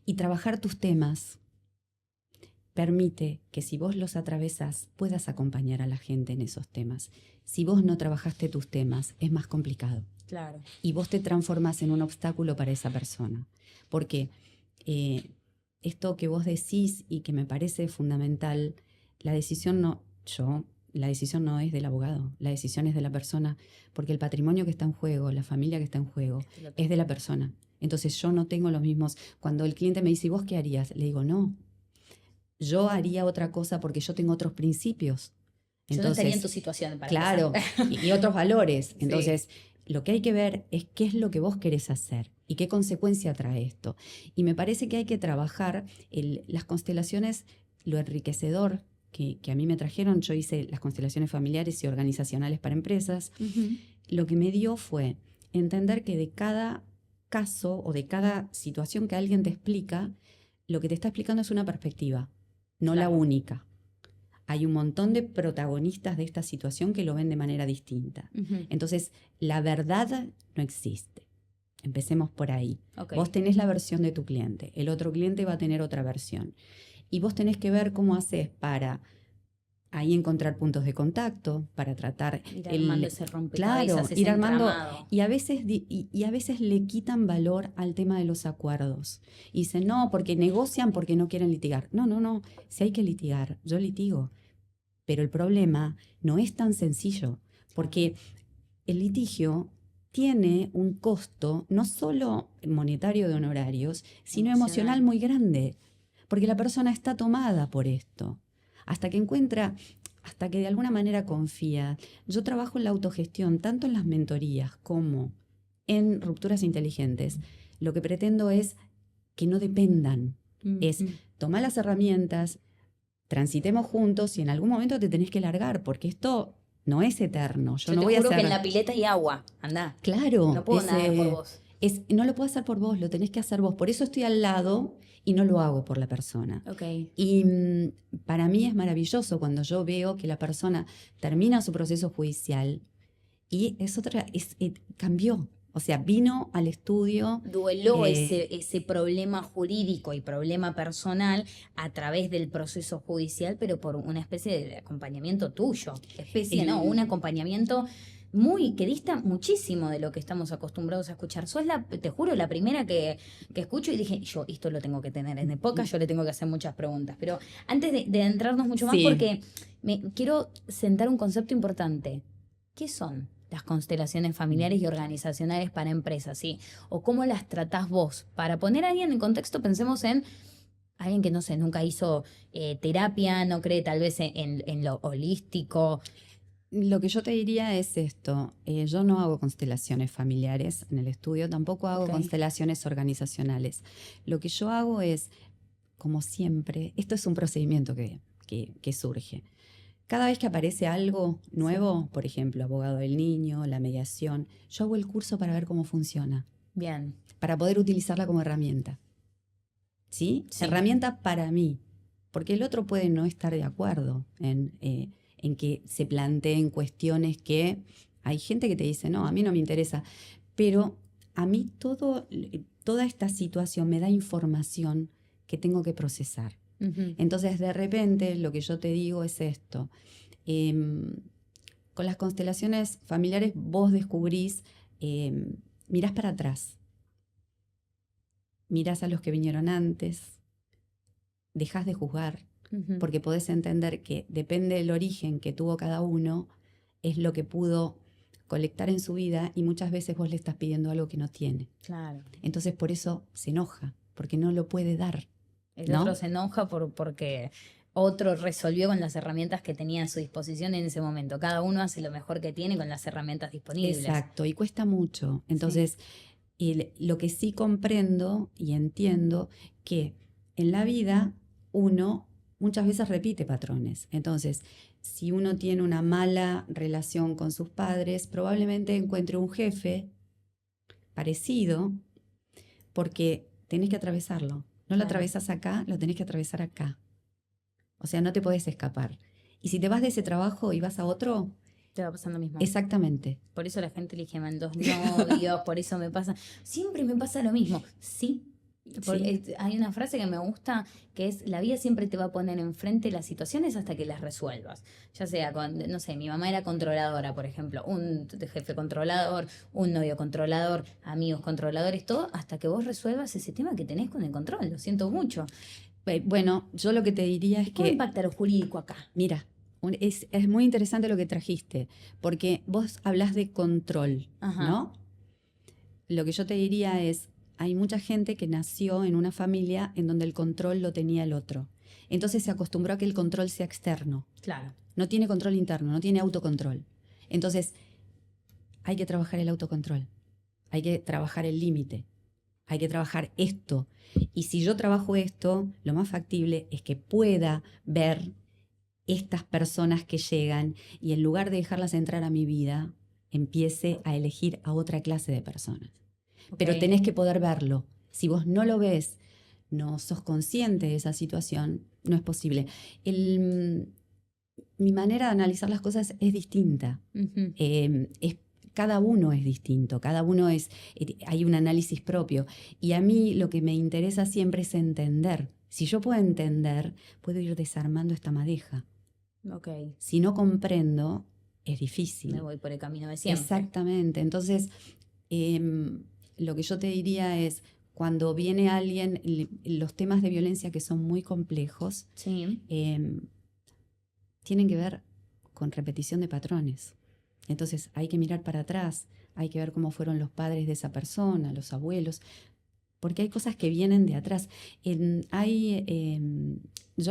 Y trabajar tus temas permite que si vos los atravesás, puedas acompañar a la gente en esos temas. Si vos no trabajaste tus temas, es más complicado. Claro. Y vos te transformás en un obstáculo para esa persona. Porque esto que vos decís y que me parece fundamental, la decisión no es del abogado, la decisión es de la persona, porque el patrimonio que está en juego, la familia que está en juego, es de la persona. Entonces yo no tengo los mismos. Cuando el cliente me dice, ¿y vos qué harías? Le digo, no, yo haría otra cosa porque yo tengo otros principios. Yo no estaría en tu situación para claro, y otros valores. Entonces, Sí. lo que hay que ver es qué es lo que vos querés hacer y qué consecuencia trae esto. Y me parece que hay que trabajar las constelaciones, lo enriquecedor que a mí me trajeron. Yo hice las constelaciones familiares y organizacionales para empresas. Ujú. Lo que me dio fue entender que de cada caso o de cada situación que alguien te explica, lo que te está explicando es una perspectiva, no la Claro. única. Hay un montón de protagonistas de esta situación que lo ven de manera distinta. Ujú. Entonces, la verdad no existe. Empecemos por ahí. Ok. Vos tenés la versión de tu cliente, el otro cliente va a tener otra versión. Y vos tenés que ver cómo haces para ahí encontrar puntos de contacto, para tratar Ir armando ese rompecabezas, claro, ese ir armando. entramado. Y a veces le quitan valor al tema de los acuerdos. Y dicen, no, porque negocian porque no quieren litigar. No. Si hay que litigar, yo litigo. Pero el problema no es tan sencillo, porque el litigio tiene un costo no solo monetario de honorarios, sino emocional muy grande, porque la persona está tomada por esto. Hasta que de alguna manera confía. Yo trabajo en la autogestión, tanto en las mentorías como en rupturas inteligentes. Lo que pretendo es que no dependan. Es tomar las herramientas, transitemos juntos y en algún momento te tenés que largar, porque esto no es eterno. Yo no te voy juro a hacer... que en la pileta hay agua. Andá. Claro. No puedo nadar por vos. No lo puedo hacer por vos, lo tenés que hacer vos. Por eso estoy al lado y no lo hago por la persona. Okay. Y para mí es maravilloso cuando yo veo que la persona termina su proceso judicial y cambió. O sea, vino al estudio. Dueló ese problema jurídico y problema personal a través del proceso judicial, pero por una especie de acompañamiento tuyo. Un acompañamiento que dista muchísimo de lo que estamos acostumbrados a escuchar. Sos te juro, la primera que escucho y dije, yo esto lo tengo que tener en el podcast, yo le tengo que hacer muchas preguntas. Pero antes de entrarnos mucho más, porque quiero sentar un concepto importante. ¿Qué son las constelaciones familiares y organizacionales para empresas, ¿sí? O cómo las tratás vos. Para poner a alguien en contexto, pensemos en alguien que, no sé, nunca hizo terapia, no cree tal vez en lo holístico. Lo que yo te diría es esto. Yo no hago constelaciones familiares en el estudio, tampoco hago constelaciones organizacionales. Lo que yo hago es, como siempre, esto es un procedimiento que surge. Cada vez que aparece algo nuevo, por ejemplo, abogado del niño, la mediación, yo hago el curso para ver cómo funciona. Bien. Para poder utilizarla como herramienta. ¿Sí? Herramienta para mí. Porque el otro puede no estar de acuerdo en que se planteen cuestiones que hay gente que te dice, no, a mí no me interesa. Pero a mí toda esta situación me da información que tengo que procesar. Uh-huh. Entonces, de repente, lo que yo te digo es esto. Con las constelaciones familiares vos descubrís, mirás para atrás, mirás a los que vinieron antes, dejás de juzgar, porque podés entender que depende del origen que tuvo cada uno, es lo que pudo colectar en su vida y muchas veces vos le estás pidiendo algo que no tiene. Claro. Entonces por eso se enoja, porque no lo puede dar. El ¿no? otro se enoja porque otro resolvió con las herramientas que tenía a su disposición en ese momento. Cada uno hace lo mejor que tiene con las herramientas disponibles. Exacto, y cuesta mucho. Entonces, lo que sí comprendo y entiendo que en la vida uno muchas veces repite patrones. Entonces, si uno tiene una mala relación con sus padres, probablemente encuentre un jefe parecido porque tenés que atravesarlo. No lo atravesás acá, lo tenés que atravesar acá. O sea, no te podés escapar. Y si te vas de ese trabajo y vas a otro, te va pasando lo mismo. Exactamente. Por eso la gente elige mal dos novios, por eso me pasa. Siempre me pasa lo mismo. Sí. Hay una frase que me gusta que es: la vida siempre te va a poner enfrente las situaciones hasta que las resuelvas. Ya sea con, no sé, mi mamá era controladora, por ejemplo, un jefe controlador, un novio controlador, amigos controladores, todo, hasta que vos resuelvas ese tema que tenés con el control. Lo siento mucho. Bueno, yo lo que te diría es ¿Cómo que... impacta lo jurídico acá? Mira, es muy interesante lo que trajiste, porque vos hablas de control, ¿no? Lo que yo te diría es, hay mucha gente que nació en una familia en donde el control lo tenía el otro. Entonces se acostumbró a que el control sea externo. Claro. No tiene control interno, no tiene autocontrol. Entonces, hay que trabajar el autocontrol, hay que trabajar el límite, hay que trabajar esto. Y si yo trabajo esto, lo más factible es que pueda ver estas personas que llegan y en lugar de dejarlas entrar a mi vida, empiece a elegir a otra clase de personas. Pero tenés que poder verlo. Si vos no lo ves, no sos consciente de esa situación, no es posible. Mi manera de analizar las cosas es distinta. Cada uno es distinto, hay un análisis propio. Y a mí lo que me interesa siempre es entender. Si yo puedo entender, puedo ir desarmando esta madeja. Si no comprendo, es difícil. Me voy por el camino de siempre. Exactamente. Entonces, lo que yo te diría es, cuando viene alguien, los temas de violencia que son muy complejos, tienen que ver con repetición de patrones. Entonces hay que mirar para atrás, hay que ver cómo fueron los padres de esa persona, los abuelos, porque hay cosas que vienen de atrás. Yo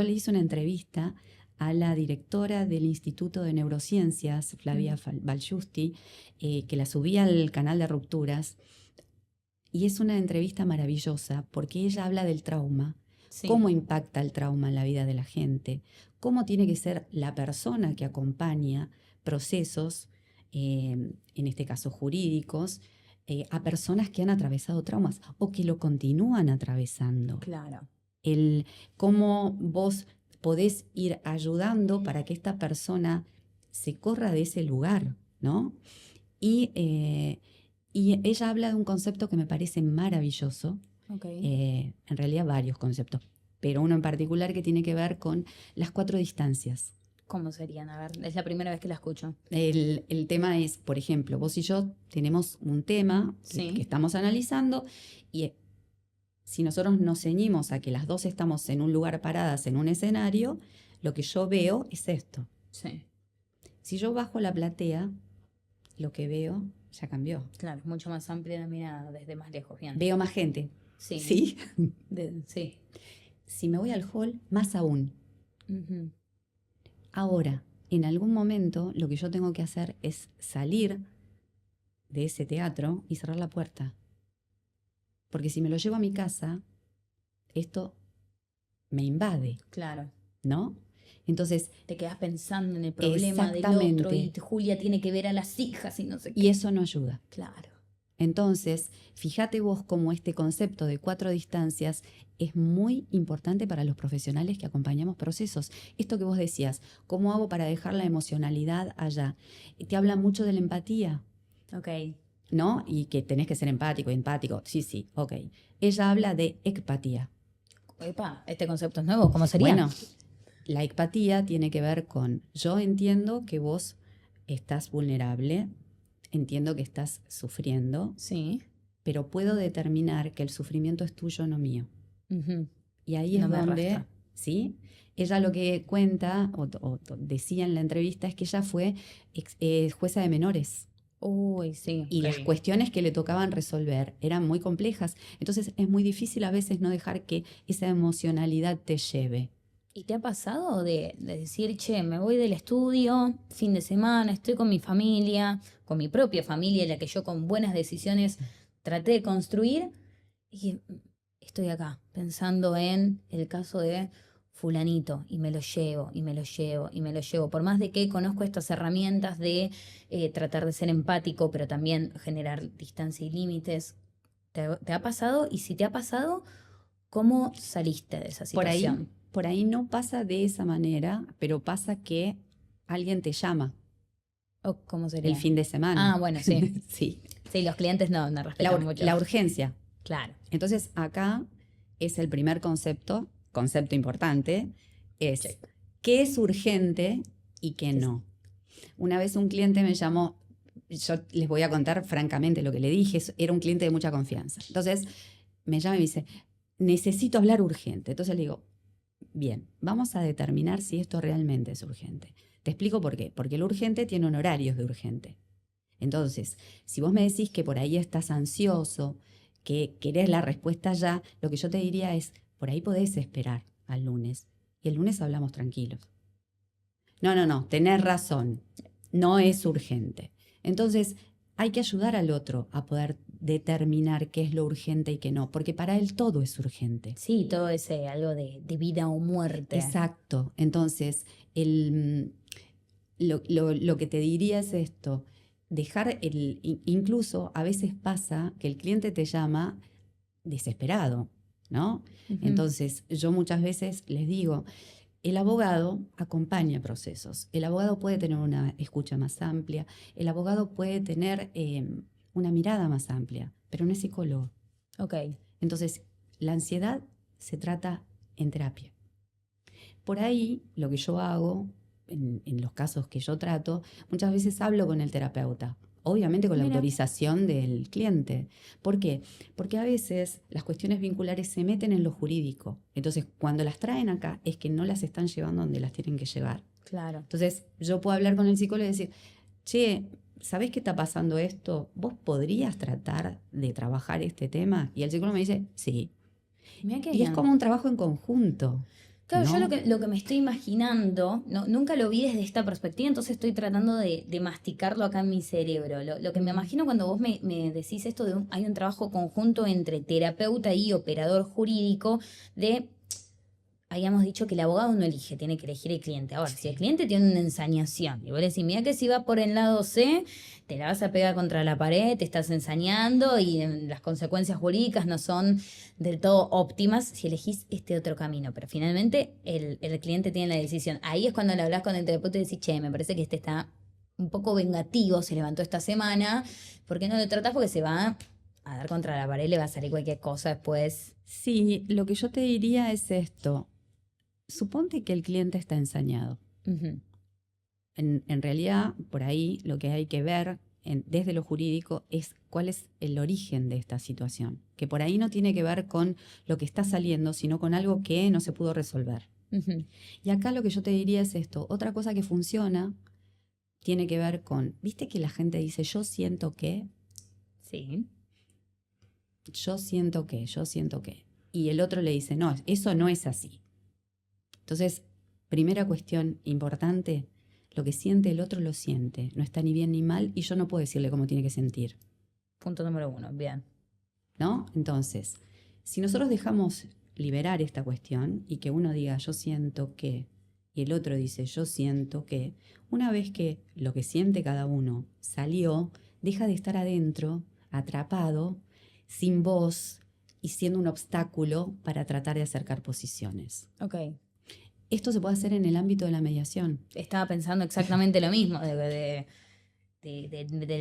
le hice una entrevista a la directora del Instituto de Neurociencias, Flavia Baljusti, que la subí al canal de Rupturas, y es una entrevista maravillosa porque ella habla del trauma, cómo impacta el trauma en la vida de la gente, cómo tiene que ser la persona que acompaña procesos, en este caso jurídicos, a personas que han atravesado traumas o que lo continúan atravesando. Claro. Cómo vos podés ir ayudando para que esta persona se corra de ese lugar, ¿no? Y ella habla de un concepto que me parece maravilloso. En realidad varios conceptos, pero uno en particular que tiene que ver con las 4 distancias. ¿Cómo serían? A ver, es la primera vez que la escucho. El tema es, por ejemplo, vos y yo tenemos un tema que estamos analizando y si nosotros nos ceñimos a que las dos estamos en un lugar paradas en un escenario, lo que yo veo es esto. Si yo bajo la platea, lo que veo ya cambió. Claro, es mucho más amplia la mirada desde más lejos. Bien. Veo más gente. Sí. ¿Sí? Sí. Si me voy al hall, más aún. Ahora, en algún momento, lo que yo tengo que hacer es salir de ese teatro y cerrar la puerta. Porque si me lo llevo a mi casa, esto me invade. Claro. ¿No? Entonces... te quedas pensando en el problema del otro y Julia tiene que ver a las hijas y no sé qué. Y eso no ayuda. Claro. Entonces, fíjate vos cómo este concepto de 4 distancias es muy importante para los profesionales que acompañamos procesos. Esto que vos decías, ¿cómo hago para dejar la emocionalidad allá? Te habla mucho de la empatía. ¿No? Y que tenés que ser empático. Sí, ok. Ella habla de ecpatía. Epa, este concepto es nuevo, ¿cómo sería? Bueno, la ecpatía tiene que ver con, yo entiendo que vos estás vulnerable, entiendo que estás sufriendo, pero puedo determinar que el sufrimiento es tuyo, no mío. Y ahí es donde ¿sí? Ella lo que cuenta o decía en la entrevista es que ella fue jueza de menores. Uy, sí. Y las cuestiones que le tocaban resolver eran muy complejas. Entonces es muy difícil a veces no dejar que esa emocionalidad te lleve. ¿Y te ha pasado de decir, che, me voy del estudio, fin de semana, estoy con mi familia, con mi propia familia, la que yo con buenas decisiones traté de construir, y estoy acá pensando en el caso de fulanito, y me lo llevo, y me lo llevo, y me lo llevo? Por más de que conozco estas herramientas de tratar de ser empático, pero también generar distancia y límites, ¿te ha pasado? Y si te ha pasado, ¿cómo saliste de esa situación? Por ahí no pasa de esa manera, pero pasa que alguien te llama ¿O cómo sería? el fin de semana. Ah, bueno, sí. Sí. Sí, los clientes no respetan mucho. La urgencia. Claro. Entonces, acá es el primer concepto importante, es Sí. qué es urgente y qué Sí. no. Una vez un cliente me llamó, yo les voy a contar francamente lo que le dije, era un cliente de mucha confianza. Entonces, me llama y me dice, necesito hablar urgente. Entonces le digo, bien, vamos a determinar si esto realmente es urgente. Te explico por qué. Porque el urgente tiene honorarios de urgente. Entonces, si vos me decís que por ahí estás ansioso, que querés la respuesta ya, lo que yo te diría es, por ahí podés esperar al lunes. Y el lunes hablamos tranquilos. No, tenés razón. No es urgente. Entonces, hay que ayudar al otro a poder determinar qué es lo urgente y qué no, porque para él todo es urgente. Sí, todo ese algo de vida o muerte. Exacto. Entonces, lo que te diría es esto, incluso a veces pasa que el cliente te llama desesperado, ¿no? Ujú. Entonces, yo muchas veces les digo, el abogado acompaña procesos, el abogado puede tener una escucha más amplia, el abogado puede tener una mirada más amplia, pero no es psicólogo. Ok. Entonces, la ansiedad se trata en terapia. Por ahí, lo que yo hago, en los casos que yo trato, muchas veces hablo con el terapeuta, obviamente con la Mira. autorización del cliente. ¿Por qué? Porque a veces las cuestiones vinculares se meten en lo jurídico. Entonces, cuando las traen acá, es que no las están llevando donde las tienen que llevar. Claro. Entonces, yo puedo hablar con el psicólogo y decir, che, ¿sabés qué está pasando esto? ¿Vos podrías tratar de trabajar este tema? Y el psicólogo me dice, sí. Mirá qué Y bien. es como un trabajo en conjunto. Claro, ¿no? yo lo que me estoy imaginando, nunca lo vi desde esta perspectiva, entonces estoy tratando de masticarlo acá en mi cerebro. Lo que me imagino cuando vos me decís esto de hay un trabajo conjunto entre terapeuta y operador jurídico de, habíamos dicho que el abogado no elige, tiene que elegir el cliente. Ahora, si el cliente tiene una ensañación y vos le decís, mira que si vas por el lado C, te la vas a pegar contra la pared, te estás ensañando y las consecuencias jurídicas no son del todo óptimas si elegís este otro camino. Pero finalmente el cliente tiene la decisión. Ahí es cuando le hablas con el terapeuta y decís, che, me parece que este está un poco vengativo, se levantó esta semana, ¿por qué no lo tratás? Porque se va a dar contra la pared, le va a salir cualquier cosa después. Sí, lo que yo te diría es esto. Suponte que el cliente está ensañado. Uh-huh. En realidad, por ahí lo que hay que ver desde lo jurídico es cuál es el origen de esta situación, que por ahí no tiene que ver con lo que está saliendo, sino con algo que no se pudo resolver. Uh-huh. Y acá lo que yo te diría es esto. Otra cosa que funciona tiene que ver con, ¿viste que la gente dice yo siento que? Sí. Yo siento que. Y el otro le dice, no, eso no es así. Entonces, primera cuestión importante, lo que siente el otro lo siente, no está ni bien ni mal y yo no puedo decirle cómo tiene que sentir. Punto número 1, bien. ¿No? Entonces, si nosotros dejamos liberar esta cuestión y que uno diga yo siento que y el otro dice yo siento que, una vez que lo que siente cada uno salió, deja de estar adentro, atrapado, sin voz y siendo un obstáculo para tratar de acercar posiciones. Ok. Esto se puede hacer en el ámbito de la mediación. Estaba pensando exactamente lo mismo, del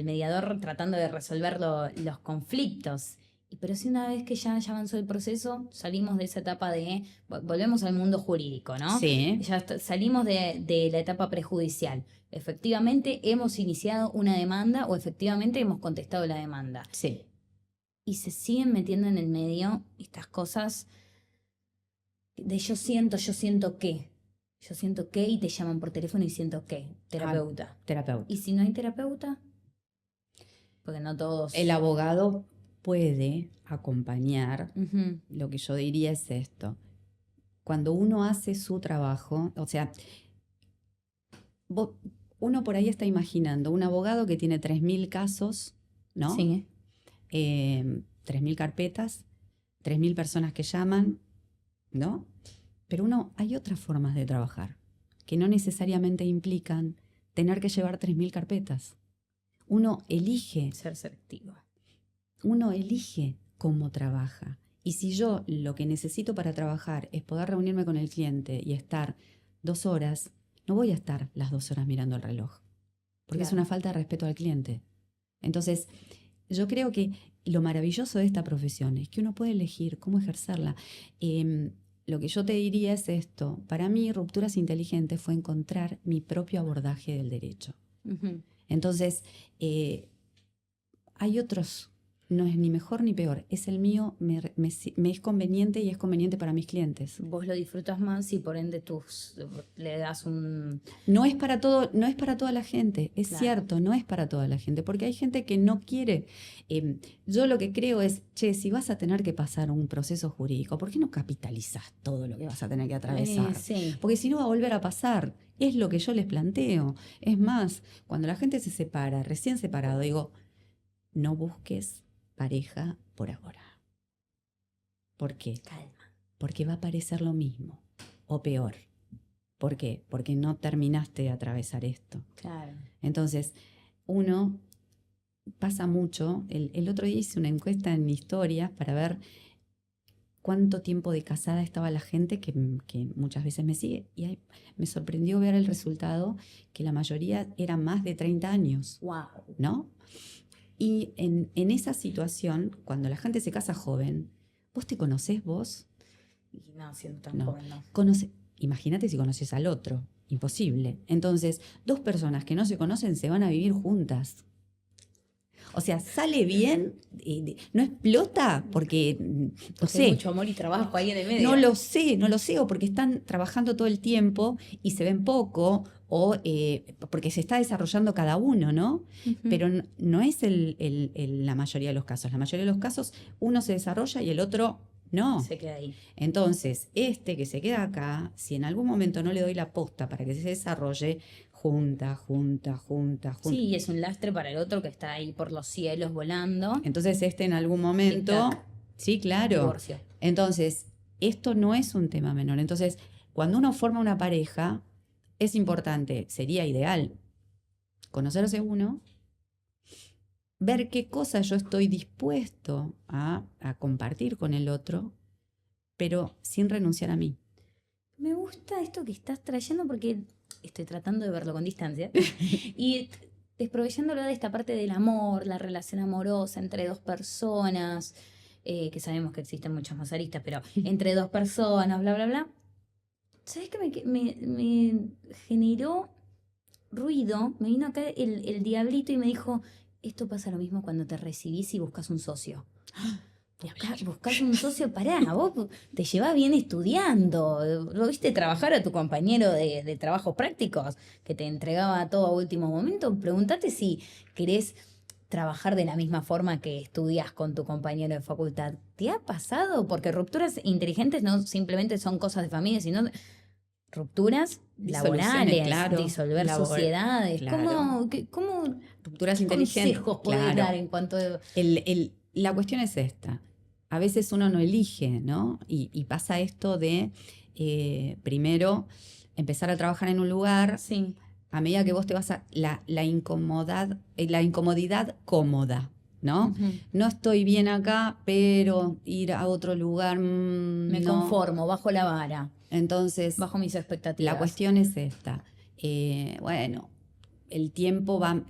mediador tratando de resolver los conflictos. Pero si una vez que ya avanzó el proceso, salimos de esa etapa de, volvemos al mundo jurídico, ¿no? Sí. Ya salimos de la etapa prejudicial. Efectivamente hemos iniciado una demanda o efectivamente hemos contestado la demanda. Sí. Y se siguen metiendo en el medio estas cosas de yo siento que. Yo siento que y te llaman por teléfono y siento que. Terapeuta. Terapeuta. ¿Y si no hay terapeuta? Porque no todos. El abogado puede acompañar. Ujú. Lo que yo diría es esto. Cuando uno hace su trabajo, o sea, uno por ahí está imaginando un abogado que tiene 3.000 casos, ¿no? Sí. 3.000 carpetas, 3.000 personas que llaman, ¿no? Pero hay otras formas de trabajar que no necesariamente implican tener que llevar 3.000 carpetas. Uno elige. Ser selectivo. Uno elige cómo trabaja. Y si yo lo que necesito para trabajar es poder reunirme con el cliente y estar 2 horas, no voy a estar las 2 horas mirando el reloj, porque Claro. es una falta de respeto al cliente. Entonces, yo creo que lo maravilloso de esta profesión es que uno puede elegir cómo ejercerla. Lo que yo te diría es esto. Para mí, Rupturas Inteligentes fue encontrar mi propio abordaje del derecho. Ujú. Entonces, hay otros. No es ni mejor ni peor, es el mío, me es conveniente y es conveniente para mis clientes. Vos lo disfrutas más y por ende le das un... No es para toda la gente, es Claro. cierto, no es para toda la gente, porque hay gente que no quiere. Yo lo que creo es, si vas a tener que pasar un proceso jurídico, ¿por qué no capitalizás todo lo que vas a tener que atravesar? Sí. Porque si no va a volver a pasar, es lo que yo les planteo. Es más, cuando la gente se separa, recién separado, digo, no busques pareja por ahora. ¿Por qué? Calma. Porque va a parecer lo mismo o peor. ¿Por qué? Porque no terminaste de atravesar esto. Claro. Entonces, uno pasa mucho. El otro día hice una encuesta en Historias para ver cuánto tiempo de casada estaba la gente que muchas veces me sigue. Y ahí me sorprendió ver el resultado, que la mayoría era más de 30 años. Wow. ¿No? Y en esa situación, cuando la gente se casa joven, ¿vos te conocés vos? Y no, siendo tan No. joven, no. Imagínate si conoces al otro. Imposible. Entonces, 2 personas que no se conocen se van a vivir juntas. O sea, sale bien, no explota porque, no sé. Hay mucho amor y trabajo ahí en el medio. No lo sé, o porque están trabajando todo el tiempo y se ven poco, o porque se está desarrollando cada uno, ¿no? Ujú. Pero no es la mayoría de los casos. La mayoría de los casos uno se desarrolla y el otro no. Se queda ahí. Entonces, que se queda acá, si en algún momento no le doy la posta para que se desarrolle, junta. Sí, es un lastre para el otro que está ahí por los cielos volando. Entonces, en algún momento... Sí, claro. Divorcio. Entonces, esto no es un tema menor. Entonces, cuando uno forma una pareja, es importante, sería ideal, conocerse uno, ver qué cosas yo estoy dispuesto a compartir con el otro, pero sin renunciar a mí. Me gusta esto que estás trayendo porque estoy tratando de verlo con distancia y desproveyéndolo de esta parte del amor, la relación amorosa entre 2 personas, que sabemos que existen muchas más aristas, pero entre 2 personas, bla, bla, bla. ¿Sabes qué me generó ruido? Me vino acá el diablito y me dijo, esto pasa lo mismo cuando te recibís y buscas un socio. Buscas un socio, pará, vos te llevás bien estudiando, ¿lo viste trabajar a tu compañero de trabajos prácticos que te entregaba todo a último momento? Pregúntate si querés trabajar de la misma forma que estudias con tu compañero de facultad. ¿Te ha pasado? Porque rupturas inteligentes no simplemente son cosas de familia, sino rupturas laborales, claro, disolver sociedades. Claro. ¿Cómo rupturas inteligentes? consejos podés dar en cuanto a... La cuestión es esta. A veces uno no elige, ¿no? Y pasa esto de, primero, empezar a trabajar en un lugar. Sí. A medida que vos te vas a... La incomodidad cómoda, ¿no? Uh-huh. No estoy bien acá, pero ir a otro lugar... Me conformo, bajo la vara. Entonces... Bajo mis expectativas. La cuestión es esta. Bueno, el tiempo va...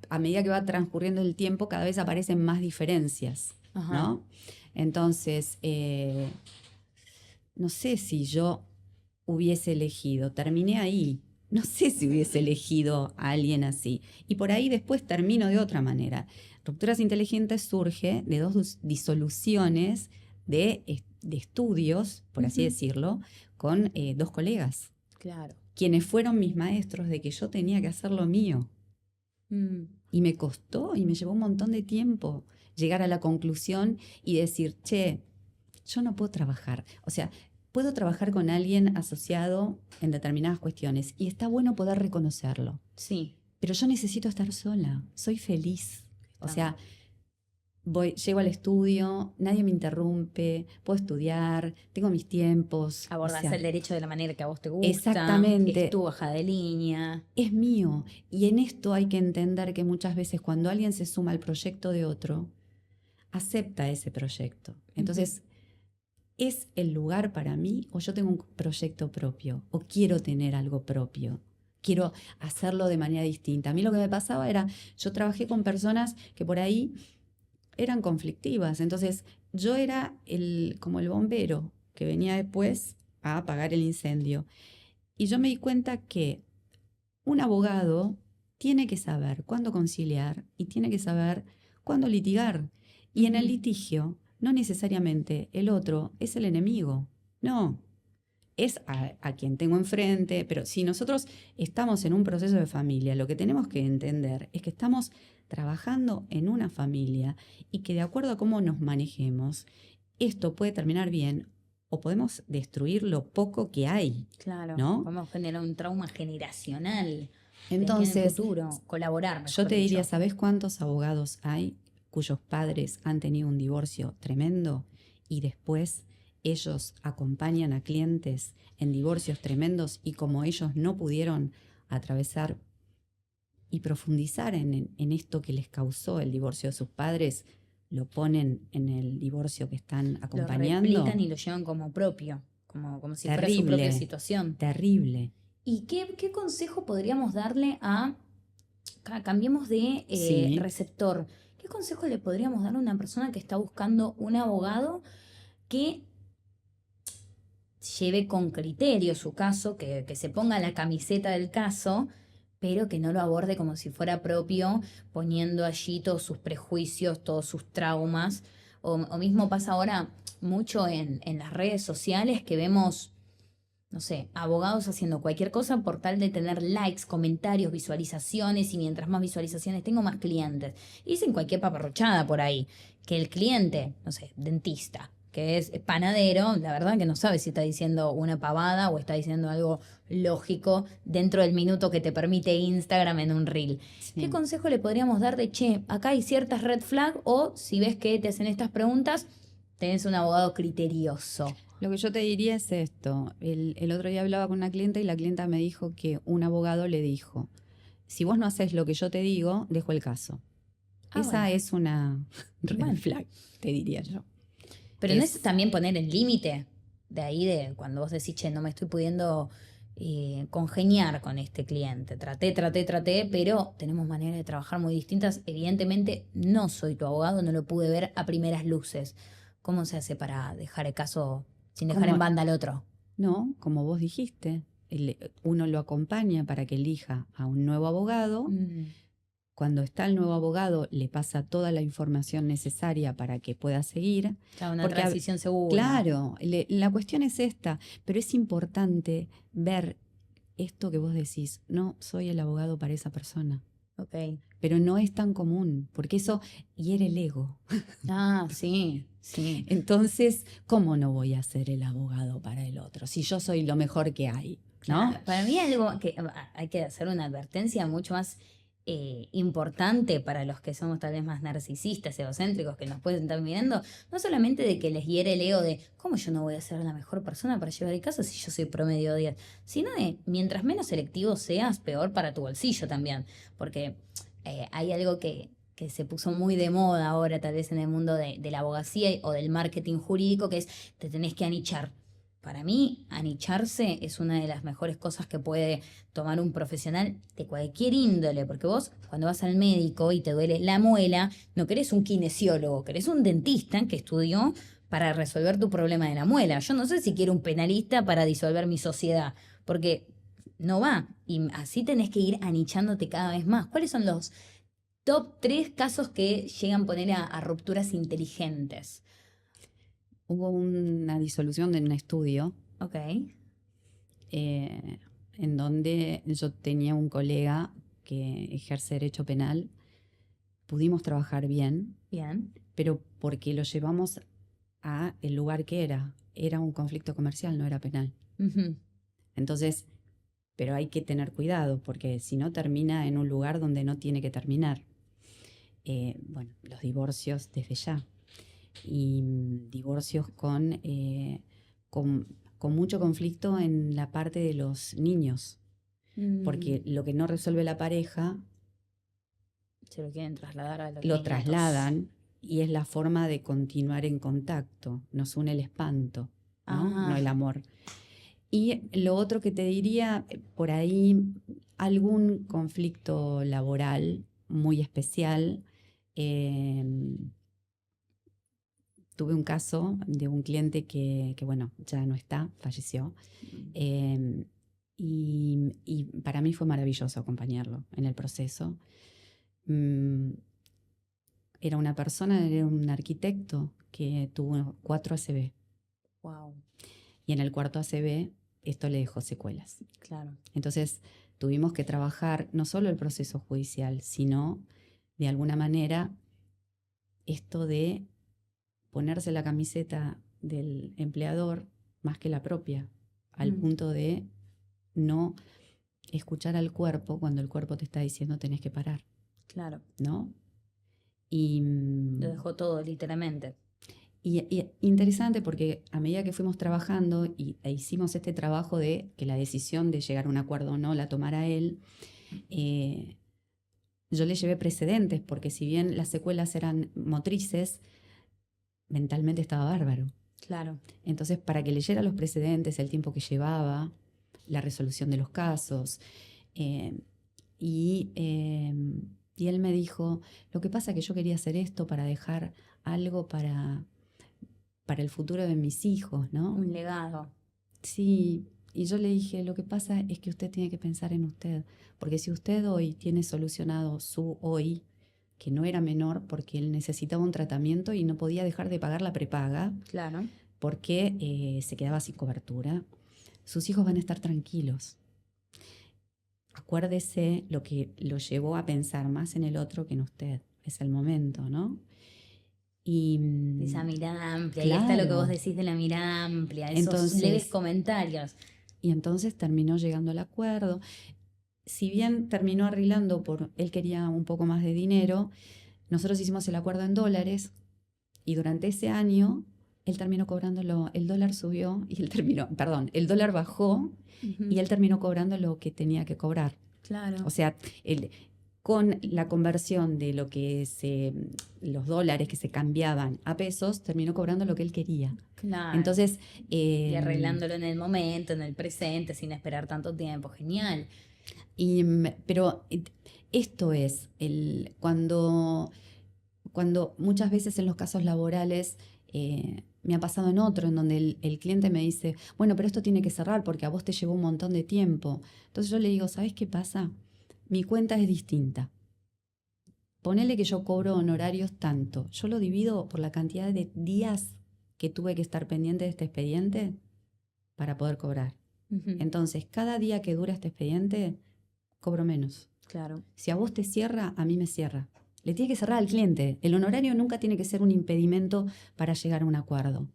A medida que va transcurriendo el tiempo, cada vez aparecen más diferencias, Ajá. ¿no? Entonces, no sé si yo hubiese elegido, terminé ahí, no sé si hubiese elegido a alguien así. Y por ahí después termino de otra manera. Rupturas inteligentes surge de 2 disoluciones de de estudios, por así decirlo, con 2 colegas, Claro. quienes fueron mis maestros de que yo tenía que hacer lo mío. Y me costó y me llevó un montón de tiempo llegar a la conclusión y decir, che, yo no puedo trabajar. O sea, puedo trabajar con alguien asociado en determinadas cuestiones y está bueno poder reconocerlo. Sí. Pero yo necesito estar sola, soy feliz. O sea, llego al estudio, nadie me interrumpe, puedo estudiar, tengo mis tiempos. Abordás o sea, el derecho de la manera que a vos te gusta. Exactamente. Es tu hoja de línea. Es mío. Y en esto hay que entender que muchas veces cuando alguien se suma al proyecto de otro, acepta ese proyecto. Entonces, ¿es el lugar para mí o yo tengo un proyecto propio o quiero tener algo propio? Quiero hacerlo de manera distinta. A mí lo que me pasaba era, yo trabajé con personas que por ahí eran conflictivas. Entonces, yo era como el bombero que venía después a apagar el incendio. Y yo me di cuenta que un abogado tiene que saber cuándo conciliar y tiene que saber cuándo litigar. Y en el litigio, no necesariamente el otro es el enemigo. No, es a quien tengo enfrente, pero si nosotros estamos en un proceso de familia, lo que tenemos que entender es que estamos trabajando en una familia y que de acuerdo a cómo nos manejemos, esto puede terminar bien o podemos destruir lo poco que hay. Claro, ¿no? Podemos generar un trauma generacional. Entonces, en el futuro, colaborar. Yo te diría, ¿sabés cuántos abogados hay cuyos padres han tenido un divorcio tremendo y después ellos acompañan a clientes en divorcios tremendos y como ellos no pudieron atravesar y profundizar en esto que les causó el divorcio de sus padres, lo ponen en el divorcio que están acompañando? Lo replican y lo llevan como propio, como si fuera su propia situación. Terrible. ¿Y qué consejo podríamos darle cambiemos de receptor? ¿Qué consejo le podríamos dar a una persona que está buscando un abogado que lleve con criterio su caso, que se ponga la camiseta del caso, pero que no lo aborde como si fuera propio, poniendo allí todos sus prejuicios, todos sus traumas? O mismo pasa ahora mucho en las redes sociales que vemos, no sé, abogados haciendo cualquier cosa por tal de tener likes, comentarios, visualizaciones, y mientras más visualizaciones tengo, más clientes. Y dicen cualquier paparrochada por ahí, que el cliente, no sé, dentista, que es panadero, la verdad que no sabe si está diciendo una pavada o está diciendo algo lógico dentro del minuto que te permite Instagram en un reel. Sí. ¿Qué consejo le podríamos dar de, che, acá hay ciertas red flag, o si ves que te hacen estas preguntas, tenés un abogado criterioso? Lo que yo te diría es esto. El otro día hablaba con una clienta y la clienta me dijo que un abogado le dijo, si vos no haces lo que yo te digo, dejo el caso. Esa es una red flag, te diría yo. Pero no es también poner el límite de ahí, de cuando vos decís, che, no me estoy pudiendo congeniar con este cliente. Traté, pero tenemos maneras de trabajar muy distintas. Evidentemente no soy tu abogado, no lo pude ver a primeras luces. ¿Cómo se hace para dejar el caso sin dejar en banda al otro? No, como vos dijiste, uno lo acompaña para que elija a un nuevo abogado. Cuando está el nuevo abogado, le pasa toda la información necesaria para que pueda seguir. Claro, una transición segura. Claro, la cuestión es esta, pero es importante ver esto que vos decís, no soy el abogado para esa persona. Okay. Pero no es tan común, porque eso hiere el ego. Ah, sí. Entonces, ¿cómo no voy a ser el abogado para el otro? Si yo soy lo mejor que hay, ¿no? Claro, para mí algo que hay que hacer una advertencia mucho más importante para los que somos tal vez más narcisistas, egocéntricos, que nos pueden estar mirando, no solamente de que les hiere el ego de cómo yo no voy a ser la mejor persona para llevar el caso si yo soy promedio 10, sino de mientras menos selectivo seas, peor para tu bolsillo también, porque hay algo que se puso muy de moda ahora tal vez en el mundo de la abogacía o del marketing jurídico, que es te tenés que anichar. Para mí, anicharse es una de las mejores cosas que puede tomar un profesional de cualquier índole, porque vos, cuando vas al médico y te duele la muela, no querés un kinesiólogo, querés un dentista que estudió para resolver tu problema de la muela. Yo no sé si quiero un penalista para disolver mi sociedad, porque no va. Y así tenés que ir anichándote cada vez más. ¿Cuáles son los top 3 casos que llegan a poner a rupturas inteligentes? Hubo una disolución de un estudio Ok. en donde yo tenía un colega que ejerce derecho penal. Pudimos trabajar bien, Bien. pero porque lo llevamos a el lugar que era. Era un conflicto comercial, no era penal. Ujú. Entonces, pero hay que tener cuidado, porque si no termina en un lugar donde no tiene que terminar. Bueno, los divorcios desde ya. Y divorcios con mucho conflicto en la parte de los niños, porque lo que no resuelve la pareja Se lo quieren trasladar a los lo nietos. trasladan y es la forma de continuar en contacto. Nos une el espanto, ¿no? Ah. No el amor. Y lo otro que te diría, por ahí, algún conflicto laboral muy especial. Tuve un caso de un cliente que, bueno, ya no está, falleció. Eh, y para mí fue maravilloso acompañarlo en el proceso. Mm, Era una persona, era un arquitecto que tuvo 4 ACV. Wow. Y en el cuarto ACV esto le dejó secuelas. Claro. Entonces tuvimos que trabajar no solo el proceso judicial, sino de alguna manera esto de ponerse la camiseta del empleador más que la propia, al punto de no escuchar al cuerpo cuando el cuerpo te está diciendo tenés que parar, Claro. ¿no? Y Lo dejó todo, literalmente. Y interesante porque a medida que fuimos trabajando e hicimos este trabajo de que la decisión de llegar a un acuerdo o no la tomara él, yo le llevé precedentes, porque si bien las secuelas eran motrices, mentalmente estaba bárbaro. Claro. Entonces, para que leyera los precedentes, el tiempo que llevaba, la resolución de los casos, y él me dijo, lo que pasa es que yo quería hacer esto para dejar algo para el futuro de mis hijos, ¿no? Un legado. Sí, y yo le dije, lo que pasa es que usted tiene que pensar en usted, porque si usted hoy tiene solucionado su hoy, que no era menor porque él necesitaba un tratamiento y no podía dejar de pagar la prepaga, Claro. porque se quedaba sin cobertura, sus hijos van a estar tranquilos. Acuérdese lo que lo llevó a pensar más en el otro que en usted. Es el momento, ¿no? Y esa mirada amplia. claro. Ahí está lo que vos decís de la mirada amplia, esos Entonces, leves comentarios. Y entonces terminó llegando al acuerdo. Si bien terminó arreglando él quería un poco más de dinero, nosotros hicimos el acuerdo en dólares y durante ese año él terminó cobrándolo, el dólar subió y el dólar bajó y él terminó cobrando lo que tenía que cobrar. Claro. O sea, con la conversión de los dólares que se cambiaban a pesos, terminó cobrando lo que él quería. Claro. Entonces, y arreglándolo en el momento, en el presente, sin esperar tanto tiempo. Genial. Pero esto es cuando muchas veces en los casos laborales me ha pasado en otro, en donde el cliente me dice, bueno, pero esto tiene que cerrar porque a vos te llevó un montón de tiempo. Entonces yo le digo, ¿sabés qué pasa? Mi cuenta es distinta. Ponele que yo cobro honorarios tanto. Yo lo divido por la cantidad de días que tuve que estar pendiente de este expediente para poder cobrar. Entonces, cada día que dura este expediente, cobro menos. Claro. Si a vos te cierra, a mí me cierra. Le tiene que cerrar al cliente. El honorario nunca tiene que ser un impedimento para llegar a un acuerdo.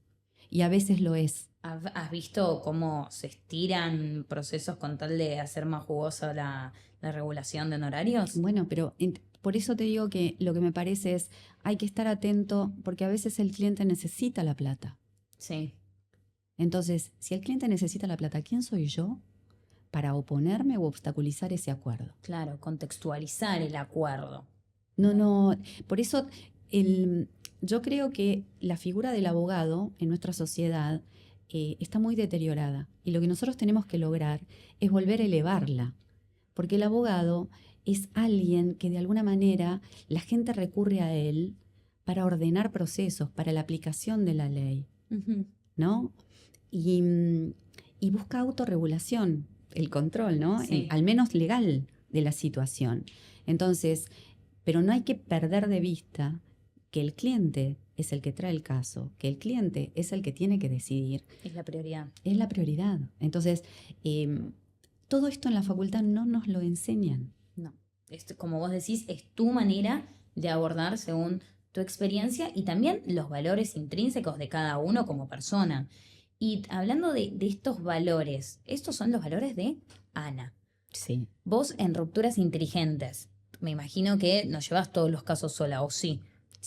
Y a veces lo es. ¿Has visto cómo se estiran procesos con tal de hacer más jugosa la regulación de honorarios? Bueno, pero por eso te digo que lo que me parece es, hay que estar atento, porque a veces el cliente necesita la plata. Sí. Entonces, si el cliente necesita la plata, ¿quién soy yo para oponerme o obstaculizar ese acuerdo? Claro, contextualizar el acuerdo. No, por eso yo creo que la figura del abogado en nuestra sociedad está muy deteriorada y lo que nosotros tenemos que lograr es volver a elevarla, porque el abogado es alguien que de alguna manera la gente recurre a él para ordenar procesos, para la aplicación de la ley, ¿no? Y busca autorregulación, el control, ¿no? Sí. Al menos legal de la situación. Entonces, pero no hay que perder de vista que el cliente es el que trae el caso, que el cliente es el que tiene que decidir. Es la prioridad. Es la prioridad. Entonces, todo esto en la facultad no nos lo enseñan. No. Como vos decís, es tu manera de abordar según tu experiencia y también los valores intrínsecos de cada uno como persona. Y hablando de estos valores, estos son los valores de Ana. Sí. Vos en Rupturas Inteligentes, me imagino que no llevas todos los casos sola, ¿o sí?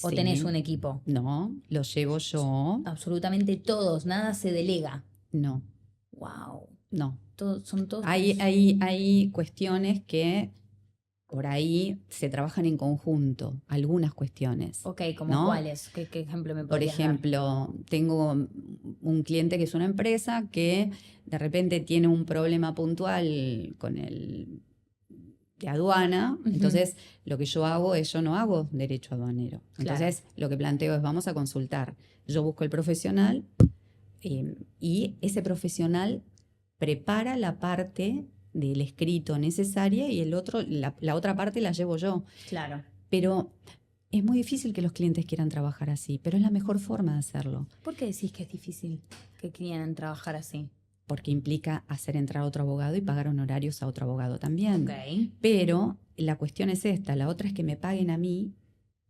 ¿O Sí. tenés un equipo? No, lo llevo yo. Absolutamente todos, nada se delega. No. Wow. No. Son todos. Hay cuestiones que por ahí se trabajan en conjunto, algunas cuestiones. Ok, ¿como ¿no? cuáles? ¿Qué ejemplo me Por podrías dar? ejemplo, tengo un cliente que es una empresa que de repente tiene un problema puntual con el de aduana, entonces lo que yo hago es, yo no hago derecho aduanero. Entonces lo que planteo es, vamos a consultar. Yo busco el profesional y ese profesional prepara la parte del escrito necesaria y la otra parte la llevo yo. Claro. Pero es muy difícil que los clientes quieran trabajar así, pero es la mejor forma de hacerlo. ¿Por qué decís que es difícil que quieran trabajar así? Porque implica hacer entrar a otro abogado y pagar honorarios a otro abogado también. Okay. Pero la cuestión es esta, la otra es que me paguen a mí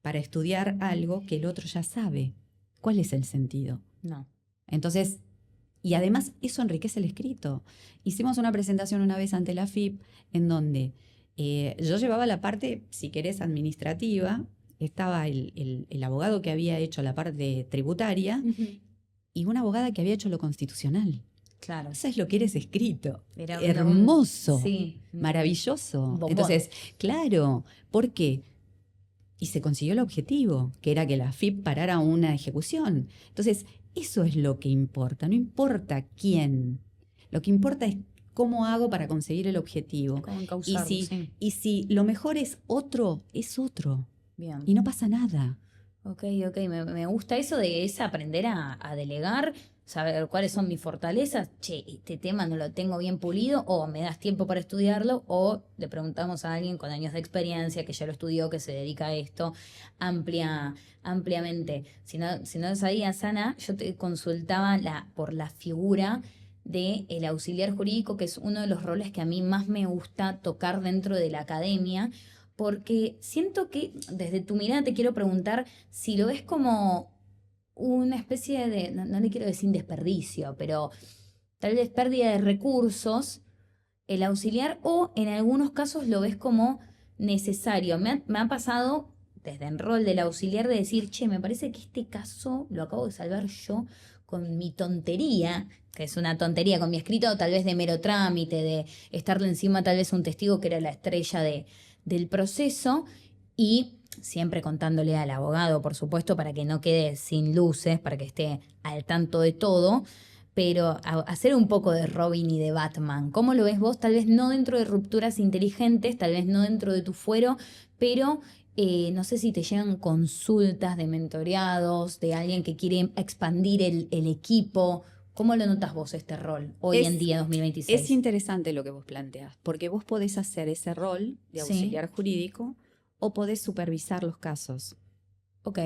para estudiar algo que el otro ya sabe. ¿Cuál es el sentido? No. Entonces, y además eso enriquece el escrito. Hicimos una presentación una vez ante la FIP en donde yo llevaba la parte, si querés, administrativa, estaba el abogado que había hecho la parte tributaria y una abogada que había hecho lo constitucional. Claro. Eso es lo que eres escrito. Era hermoso, sí, maravilloso. Bombón. Entonces, claro, ¿por qué? Y se consiguió el objetivo, que era que la FIP parara una ejecución. Entonces, eso es lo que importa, no importa quién. Lo que importa es cómo hago para conseguir el objetivo. Cómo encauzarlo, y si lo mejor es otro, es otro. Bien. Y no pasa nada. Ok, me gusta eso de aprender a delegar, saber cuáles son mis fortalezas. Che, este tema no lo tengo bien pulido, o me das tiempo para estudiarlo, o le preguntamos a alguien con años de experiencia que ya lo estudió, que se dedica a esto ampliamente. Si no sabías, Ana, yo te consultaba por la figura del auxiliar jurídico, que es uno de los roles que a mí más me gusta tocar dentro de la academia, porque siento que desde tu mirada te quiero preguntar si lo ves como una especie de, no le quiero decir desperdicio, pero tal vez pérdida de recursos, el auxiliar, o en algunos casos lo ves como necesario. Me ha pasado desde el rol del auxiliar de decir, che, me parece que este caso lo acabo de salvar yo con mi tontería, que es una tontería con mi escrito, tal vez de mero trámite, de estarle encima tal vez un testigo que era la estrella del proceso, y siempre contándole al abogado, por supuesto, para que no quede sin luces, para que esté al tanto de todo, pero hacer un poco de Robin y de Batman. ¿Cómo lo ves vos? Tal vez no dentro de Rupturas Inteligentes, tal vez no dentro de tu fuero, pero no sé si te llegan consultas de mentoreados, de alguien que quiere expandir el equipo. ¿Cómo lo notas vos este rol hoy en día, 2026? Es interesante lo que vos planteás, porque vos podés hacer ese rol de auxiliar jurídico o podés supervisar los casos. Ok.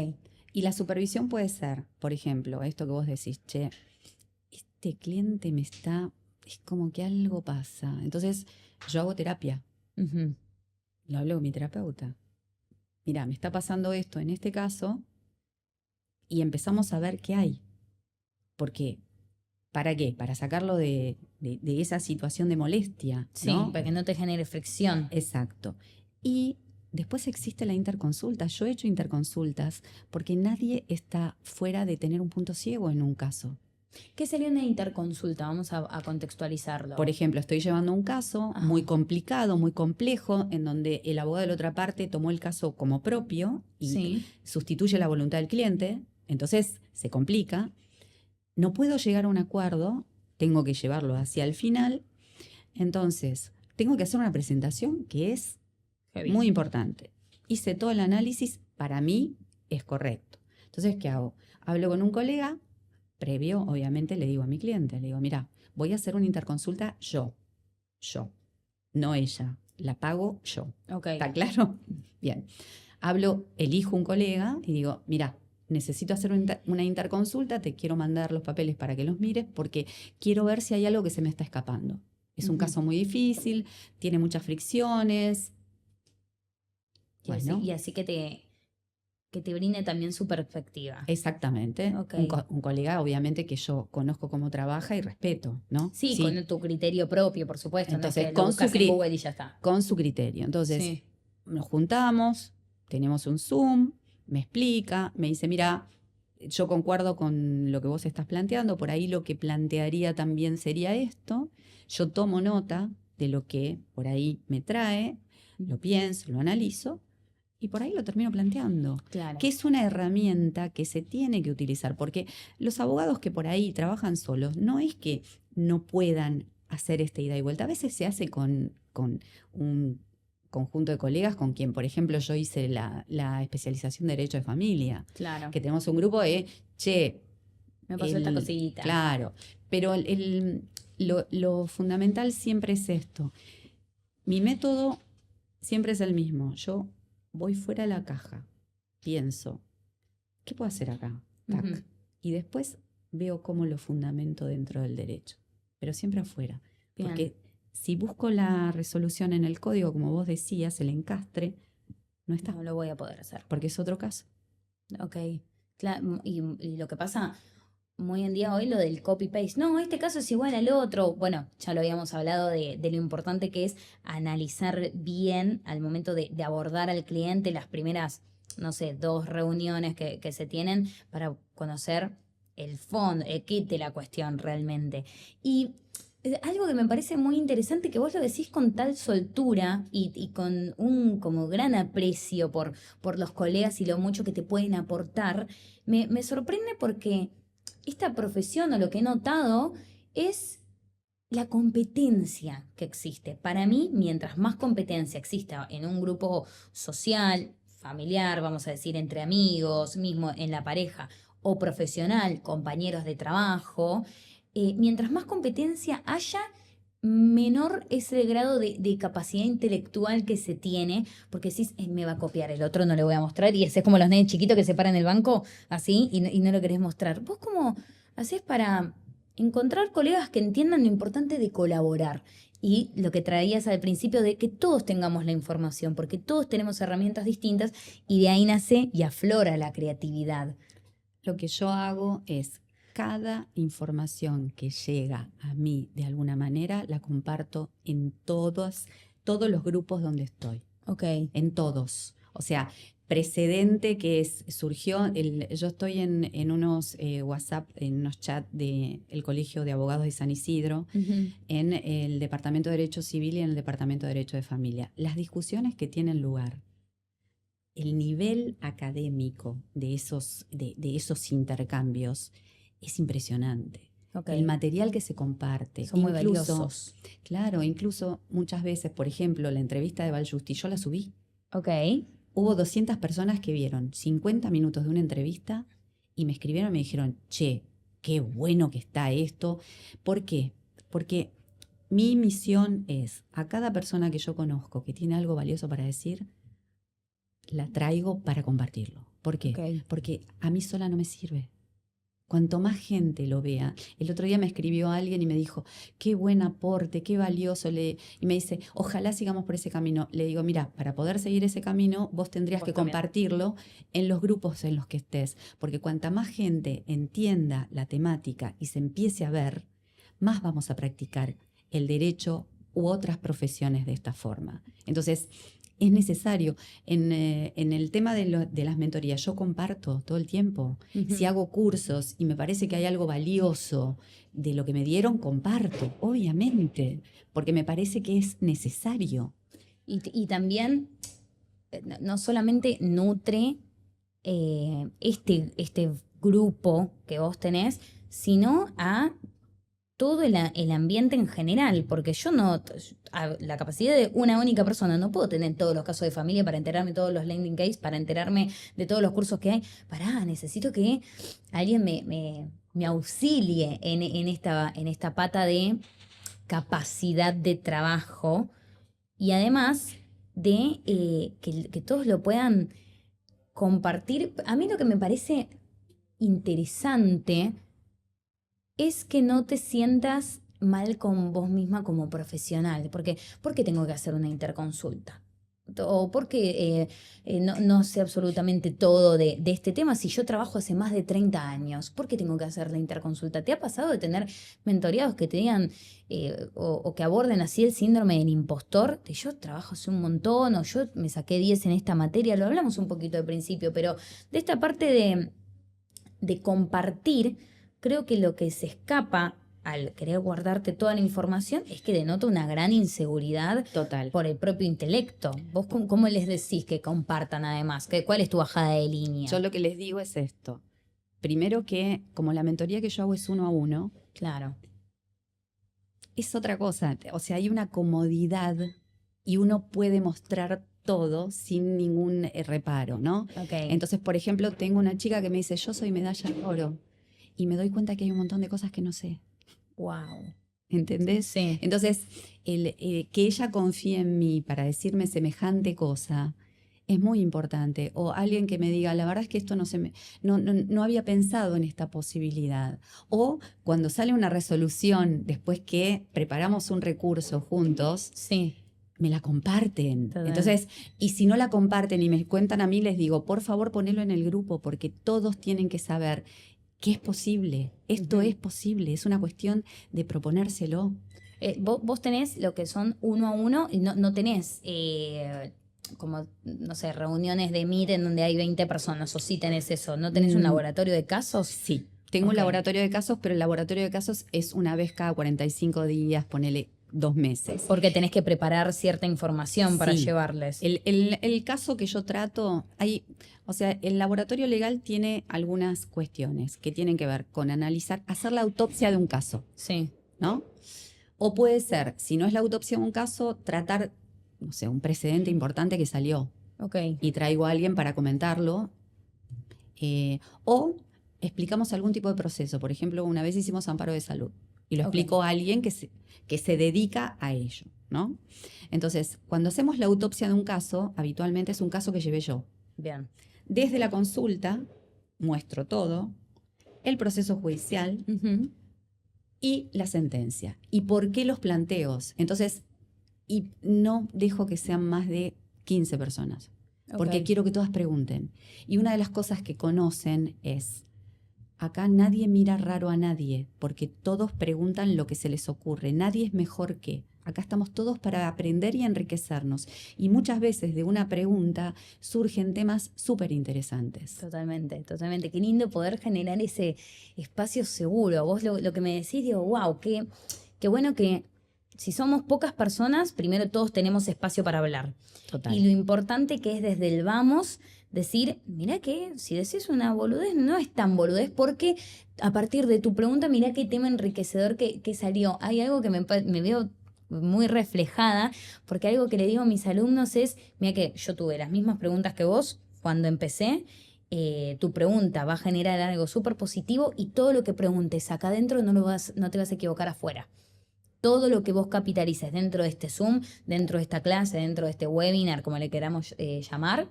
Y la supervisión puede ser, por ejemplo, esto que vos decís, che, este cliente es como que algo pasa. Entonces, yo hago terapia. Lo hablo con mi terapeuta. Mirá, me está pasando esto en este caso y empezamos a ver qué hay. ¿Por qué? ¿Para qué? Para sacarlo de esa situación de molestia, ¿no? Sí, para que no te genere fricción. Exacto. Y después existe la interconsulta. Yo he hecho interconsultas porque nadie está fuera de tener un punto ciego en un caso. ¿Qué sería una interconsulta? Vamos a contextualizarlo. Por ejemplo, estoy llevando un caso muy complicado, muy complejo, en donde el abogado de la otra parte tomó el caso como propio y sustituye la voluntad del cliente, entonces se complica. No puedo llegar a un acuerdo, tengo que llevarlo hacia el final, entonces tengo que hacer una presentación que es muy importante. Hice todo el análisis, para mí es correcto. Entonces, ¿qué hago? Hablo con un colega, previo, obviamente, le digo a mi cliente, le digo, mira, voy a hacer una interconsulta yo, no ella, la pago yo. Okay. ¿Está claro? Bien. Elijo un colega y digo, mira, necesito hacer una interconsulta, te quiero mandar los papeles para que los mires porque quiero ver si hay algo que se me está escapando. Es un caso muy difícil, tiene muchas fricciones. Bueno. Y así que te brinde también su perspectiva. Exactamente. Okay. Un colega, obviamente, que yo conozco cómo trabaja y respeto, ¿no? Sí, con tu criterio propio, por supuesto. Entonces, no es que lo buscas en Google y ya está. Con su criterio. Entonces, nos juntamos, tenemos un Zoom, me explica, me dice, mira, yo concuerdo con lo que vos estás planteando, por ahí lo que plantearía también sería esto. Yo tomo nota de lo que por ahí me trae, lo pienso, lo analizo, y por ahí lo termino planteando. Claro. Que es una herramienta que se tiene que utilizar, porque los abogados que por ahí trabajan solos, no es que no puedan hacer esta ida y vuelta. A veces se hace con un conjunto de colegas con quien, por ejemplo, yo hice la especialización de Derecho de Familia. Claro. Que tenemos un grupo de, me pasó esta cosita. Claro, pero lo fundamental siempre es esto. Mi método siempre es el mismo. Yo voy fuera de la caja, pienso, ¿qué puedo hacer acá? Tac. Y después veo cómo lo fundamento dentro del derecho, pero siempre afuera. Bien. Porque si busco la resolución en el código, como vos decías, el encastre, no está. No lo voy a poder hacer. Porque es otro caso. Ok. Claro, y lo que pasa muy en día hoy, lo del copy-paste. No, este caso es igual al otro. Bueno, ya lo habíamos hablado de lo importante que es analizar bien al momento de abordar al cliente las primeras, no sé, 2 reuniones que se tienen para conocer el fondo, el kit de la cuestión realmente. Y algo que me parece muy interesante, que vos lo decís con tal soltura y con un como gran aprecio por los colegas y lo mucho que te pueden aportar, me sorprende porque esta profesión, o lo que he notado, es la competencia que existe. Para mí, mientras más competencia exista en un grupo social, familiar, vamos a decir, entre amigos, mismo en la pareja, o profesional, compañeros de trabajo, mientras más competencia haya, menor es el grado de capacidad intelectual que se tiene, porque decís, me va a copiar, el otro no le voy a mostrar, y ese es como los nenes chiquitos que se paran en el banco, así, y no lo querés mostrar. ¿Vos cómo hacés para encontrar colegas que entiendan lo importante de colaborar? Y lo que traías al principio de que todos tengamos la información, porque todos tenemos herramientas distintas, y de ahí nace y aflora la creatividad. Lo que yo hago es, cada información que llega a mí de alguna manera la comparto en todos los grupos donde estoy. Ok. En todos. O sea, precedente que surgió, yo estoy en unos WhatsApp, en unos chats del Colegio de Abogados de San Isidro, en el Departamento de Derecho Civil y en el Departamento de Derecho de Familia. Las discusiones que tienen lugar, el nivel académico de esos intercambios es impresionante. Okay. El material que se comparte. Son muy valiosos. Claro, incluso muchas veces, por ejemplo, la entrevista de Valjusti, yo la subí. Ok. Hubo 200 personas que vieron 50 minutos de una entrevista y me escribieron y me dijeron, che, qué bueno que está esto. ¿Por qué? Porque mi misión es, a cada persona que yo conozco que tiene algo valioso para decir, la traigo para compartirlo. ¿Por qué? Okay. Porque a mí sola no me sirve. Cuanto más gente lo vea. El otro día me escribió alguien y me dijo, qué buen aporte, qué valioso. Y me dice, ojalá sigamos por ese camino. Le digo, mira, para poder seguir ese camino, vos tendrías que compartirlo en los grupos en los que estés. Porque cuanta más gente entienda la temática y se empiece a ver, más vamos a practicar el derecho u otras profesiones de esta forma. Entonces, es necesario. En el tema de las mentorías, yo comparto todo el tiempo. Si hago cursos y me parece que hay algo valioso de lo que me dieron, comparto, obviamente, porque me parece que es necesario. Y también, no solamente nutre este grupo que vos tenés, sino a todo el ambiente en general, porque yo la capacidad de una única persona, no puedo tener todos los casos de familia para enterarme de todos los landing case, para enterarme de todos los cursos que hay. Necesito que alguien me auxilie en esta pata de capacidad de trabajo, y además de que todos lo puedan compartir. A mí lo que me parece interesante es que no te sientas mal con vos misma como profesional. Porque, ¿por qué tengo que hacer una interconsulta? O porque no sé absolutamente todo de este tema si yo trabajo hace más de 30 años. ¿Por qué tengo que hacer la interconsulta? ¿Te ha pasado de tener mentoreados que te digan o que aborden así el síndrome del impostor? De yo trabajo hace un montón o yo me saqué 10 en esta materia. Lo hablamos un poquito al principio, pero de esta parte de compartir, creo que lo que se escapa al querer guardarte toda la información es que denota una gran inseguridad Total. por el propio intelecto. ¿Vos cómo les decís que compartan además? ¿Cuál es tu bajada de línea? Yo lo que les digo es esto. Primero que, como la mentoría que yo hago es 1 a 1, claro, es otra cosa. O sea, hay una comodidad y uno puede mostrar todo sin ningún reparo, ¿no? Okay. Entonces, por ejemplo, tengo una chica que me dice, yo soy medalla de oro, y me doy cuenta que hay un montón de cosas que no sé. Wow. ¿Entendés? Sí. Entonces, que ella confíe en mí para decirme semejante cosa es muy importante. O alguien que me diga, la verdad es que esto no había pensado en esta posibilidad. O cuando sale una resolución después que preparamos un recurso juntos, sí, me la comparten. Total. Entonces, y si no la comparten y me cuentan a mí, les digo, por favor, ponelo en el grupo, porque todos tienen que saber que es posible. Esto es posible. Es una cuestión de proponérselo. Vos tenés lo que son 1 a 1 y no tenés como, no sé, reuniones de Meet en donde hay 20 personas, o sí tenés eso. ¿No tenés un laboratorio de casos? Sí, tengo un laboratorio de casos, pero el laboratorio de casos es una vez cada 45 días, ponele 2 meses. Porque tenés que preparar cierta información para llevarles. El caso que yo trato, o sea, el laboratorio legal tiene algunas cuestiones que tienen que ver con analizar, hacer la autopsia de un caso. Sí. ¿No? O puede ser, si no es la autopsia de un caso, tratar, no sé, un precedente importante que salió. Okay. Y traigo a alguien para comentarlo. O explicamos algún tipo de proceso. Por ejemplo, una vez hicimos amparo de salud y lo explicó a alguien que se dedica a ello, ¿no? Entonces, cuando hacemos la autopsia de un caso, habitualmente es un caso que llevé yo. Bien. Desde la consulta, muestro todo, el proceso judicial y la sentencia. ¿Y por qué los planteos? Entonces, y no dejo que sean más de 15 personas. Porque quiero que todas pregunten. Y una de las cosas que conocen es, acá nadie mira raro a nadie, porque todos preguntan lo que se les ocurre. Nadie es mejor que. Acá estamos todos para aprender y enriquecernos. Y muchas veces de una pregunta surgen temas súper interesantes. Totalmente, totalmente. Qué lindo poder generar ese espacio seguro. Vos lo que me decís, digo, wow, qué bueno que si somos pocas personas, primero todos tenemos espacio para hablar. Total. Y lo importante que es desde el vamos decir, mira que si decís una boludez, no es tan boludez, porque a partir de tu pregunta, mira qué tema enriquecedor que salió. Hay algo que me veo muy reflejada, porque algo que le digo a mis alumnos es, mira que yo tuve las mismas preguntas que vos cuando empecé. Tu pregunta va a generar algo súper positivo y todo lo que preguntes acá adentro no te vas a equivocar afuera. Todo lo que vos capitalices dentro de este Zoom, dentro de esta clase, dentro de este webinar, como le queramos llamar,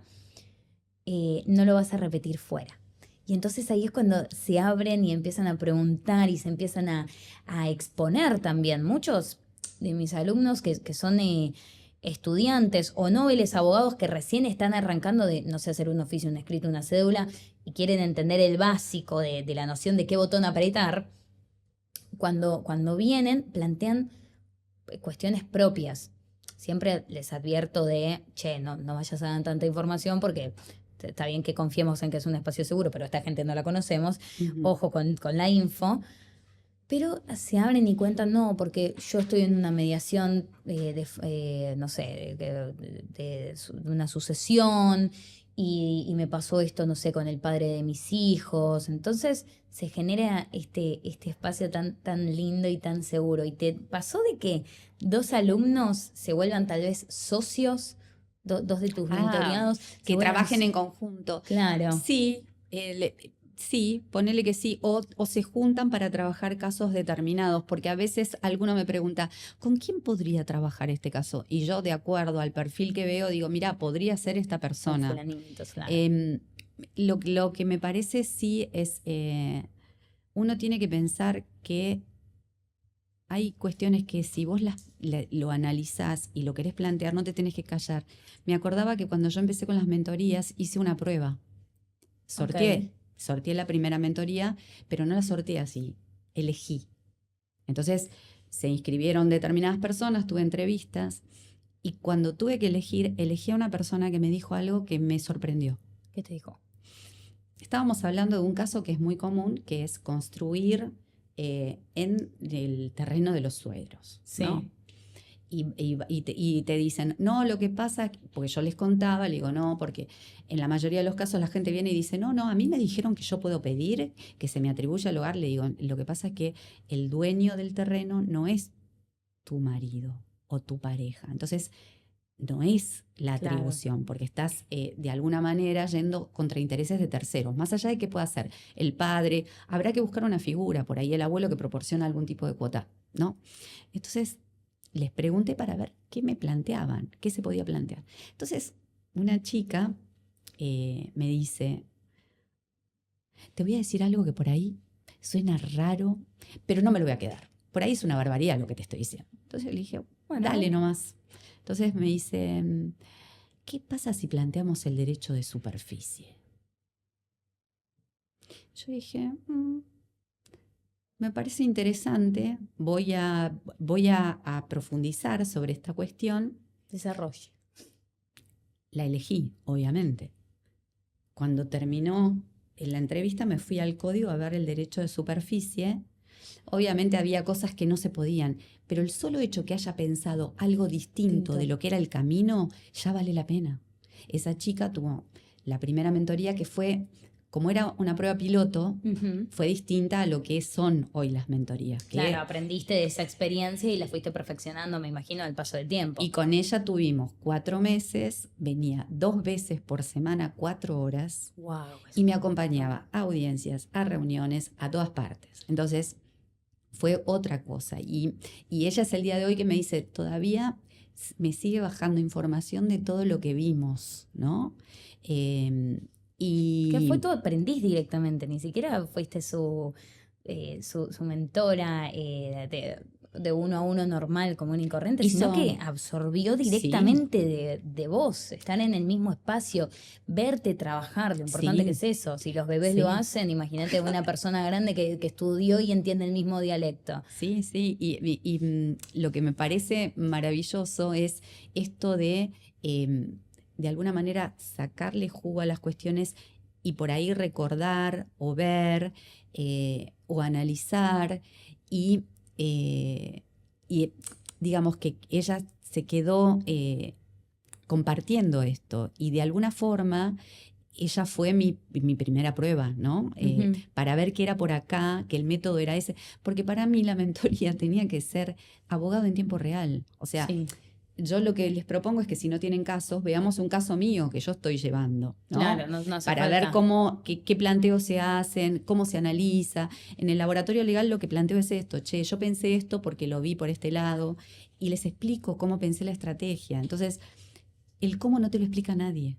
no lo vas a repetir fuera. Y entonces ahí es cuando se abren y empiezan a preguntar y se empiezan a exponer también. Muchos de mis alumnos que son estudiantes o nobles abogados que recién están arrancando de, no sé, hacer un oficio, un escrito, una cédula y quieren entender el básico de la noción de qué botón apretar, cuando vienen plantean cuestiones propias. Siempre les advierto de, no vayas a dar tanta información porque está bien que confiemos en que es un espacio seguro, pero esta gente no la conocemos. Ojo con la info. Pero se abren y cuentan, no, porque yo estoy en una mediación no sé, de una sucesión y me pasó esto, no sé, con el padre de mis hijos. Entonces se genera este espacio tan lindo y tan seguro. ¿Y te pasó de que 2 alumnos se vuelvan tal vez socios? 2 de tus mentoreados. Que trabajen en conjunto. Claro. Sí, sí, ponele que sí, o se juntan para trabajar casos determinados, porque a veces alguno me pregunta, ¿con quién podría trabajar este caso? Y yo, de acuerdo al perfil que veo, digo, mira, podría ser esta persona. Con fulanitos, claro. lo que me parece sí es, uno tiene que pensar que hay cuestiones que si vos lo analizás y lo querés plantear, no te tenés que callar. Me acordaba que cuando yo empecé con las mentorías hice una prueba. Sorteé la primera mentoría, pero no la sorteé así, elegí. Entonces se inscribieron determinadas personas, tuve entrevistas y cuando tuve que elegir, elegí a una persona que me dijo algo que me sorprendió. ¿Qué te dijo? Estábamos hablando de un caso que es muy común, que es construir en el terreno de los suegros, ¿no? Y te dicen, no, lo que pasa, porque yo les contaba, le digo, no, porque en la mayoría de los casos la gente viene y dice, no, a mí me dijeron que yo puedo pedir que se me atribuya el hogar. Le digo, lo que pasa es que el dueño del terreno no es tu marido o tu pareja. Entonces, no es la atribución, porque estás de alguna manera yendo contra intereses de terceros. Más allá de que pueda ser el padre, habrá que buscar una figura, por ahí el abuelo que proporciona algún tipo de cuota, ¿no? Entonces, les pregunté para ver qué me planteaban, qué se podía plantear. Entonces, una chica me dice, te voy a decir algo que por ahí suena raro, pero no me lo voy a quedar. Por ahí es una barbaridad lo que te estoy diciendo. Entonces le dije, bueno, dale nomás. Entonces me dice, ¿qué pasa si planteamos el derecho de superficie? Yo dije, me parece interesante, voy a profundizar sobre esta cuestión. Desarrollo. La elegí, obviamente. Cuando terminó la entrevista me fui al código a ver el derecho de superficie. Obviamente había cosas que no se podían, pero el solo hecho que haya pensado algo distinto de lo que era el camino, ya vale la pena. Esa chica tuvo la primera mentoría que fue, como era una prueba piloto, fue distinta a lo que son hoy las mentorías. Claro, aprendiste de esa experiencia y la fuiste perfeccionando, me imagino, al paso del tiempo. Y con ella tuvimos 4 meses, venía 2 veces por semana, 4 horas, y me acompañaba a audiencias, a reuniones, a todas partes. Entonces, fue otra cosa. Y ella es el día de hoy que me dice, todavía me sigue bajando información de todo lo que vimos, ¿no? ¿Qué fue tu aprendiz directamente? Ni siquiera fuiste su mentora de uno a uno normal, común y corriente, sino que absorbió directamente de vos, estar en el mismo espacio, verte trabajar, lo importante que es eso. Si los bebés lo hacen, imagínate una persona grande que estudió y entiende el mismo dialecto. Sí, y lo que me parece maravilloso es esto de alguna manera sacarle jugo a las cuestiones y por ahí recordar o ver o analizar y digamos que ella se quedó compartiendo esto y de alguna forma ella fue mi primera prueba, ¿no? Para ver qué era por acá, que el método era ese, porque para mí la mentoría tenía que ser abogado en tiempo real, o sea, yo lo que les propongo es que si no tienen casos, veamos un caso mío que yo estoy llevando, ¿no? Claro, no para ver qué planteos se hacen, cómo se analiza. En el laboratorio legal lo que planteo es esto, yo pensé esto porque lo vi por este lado y les explico cómo pensé la estrategia. Entonces, el cómo no te lo explica nadie.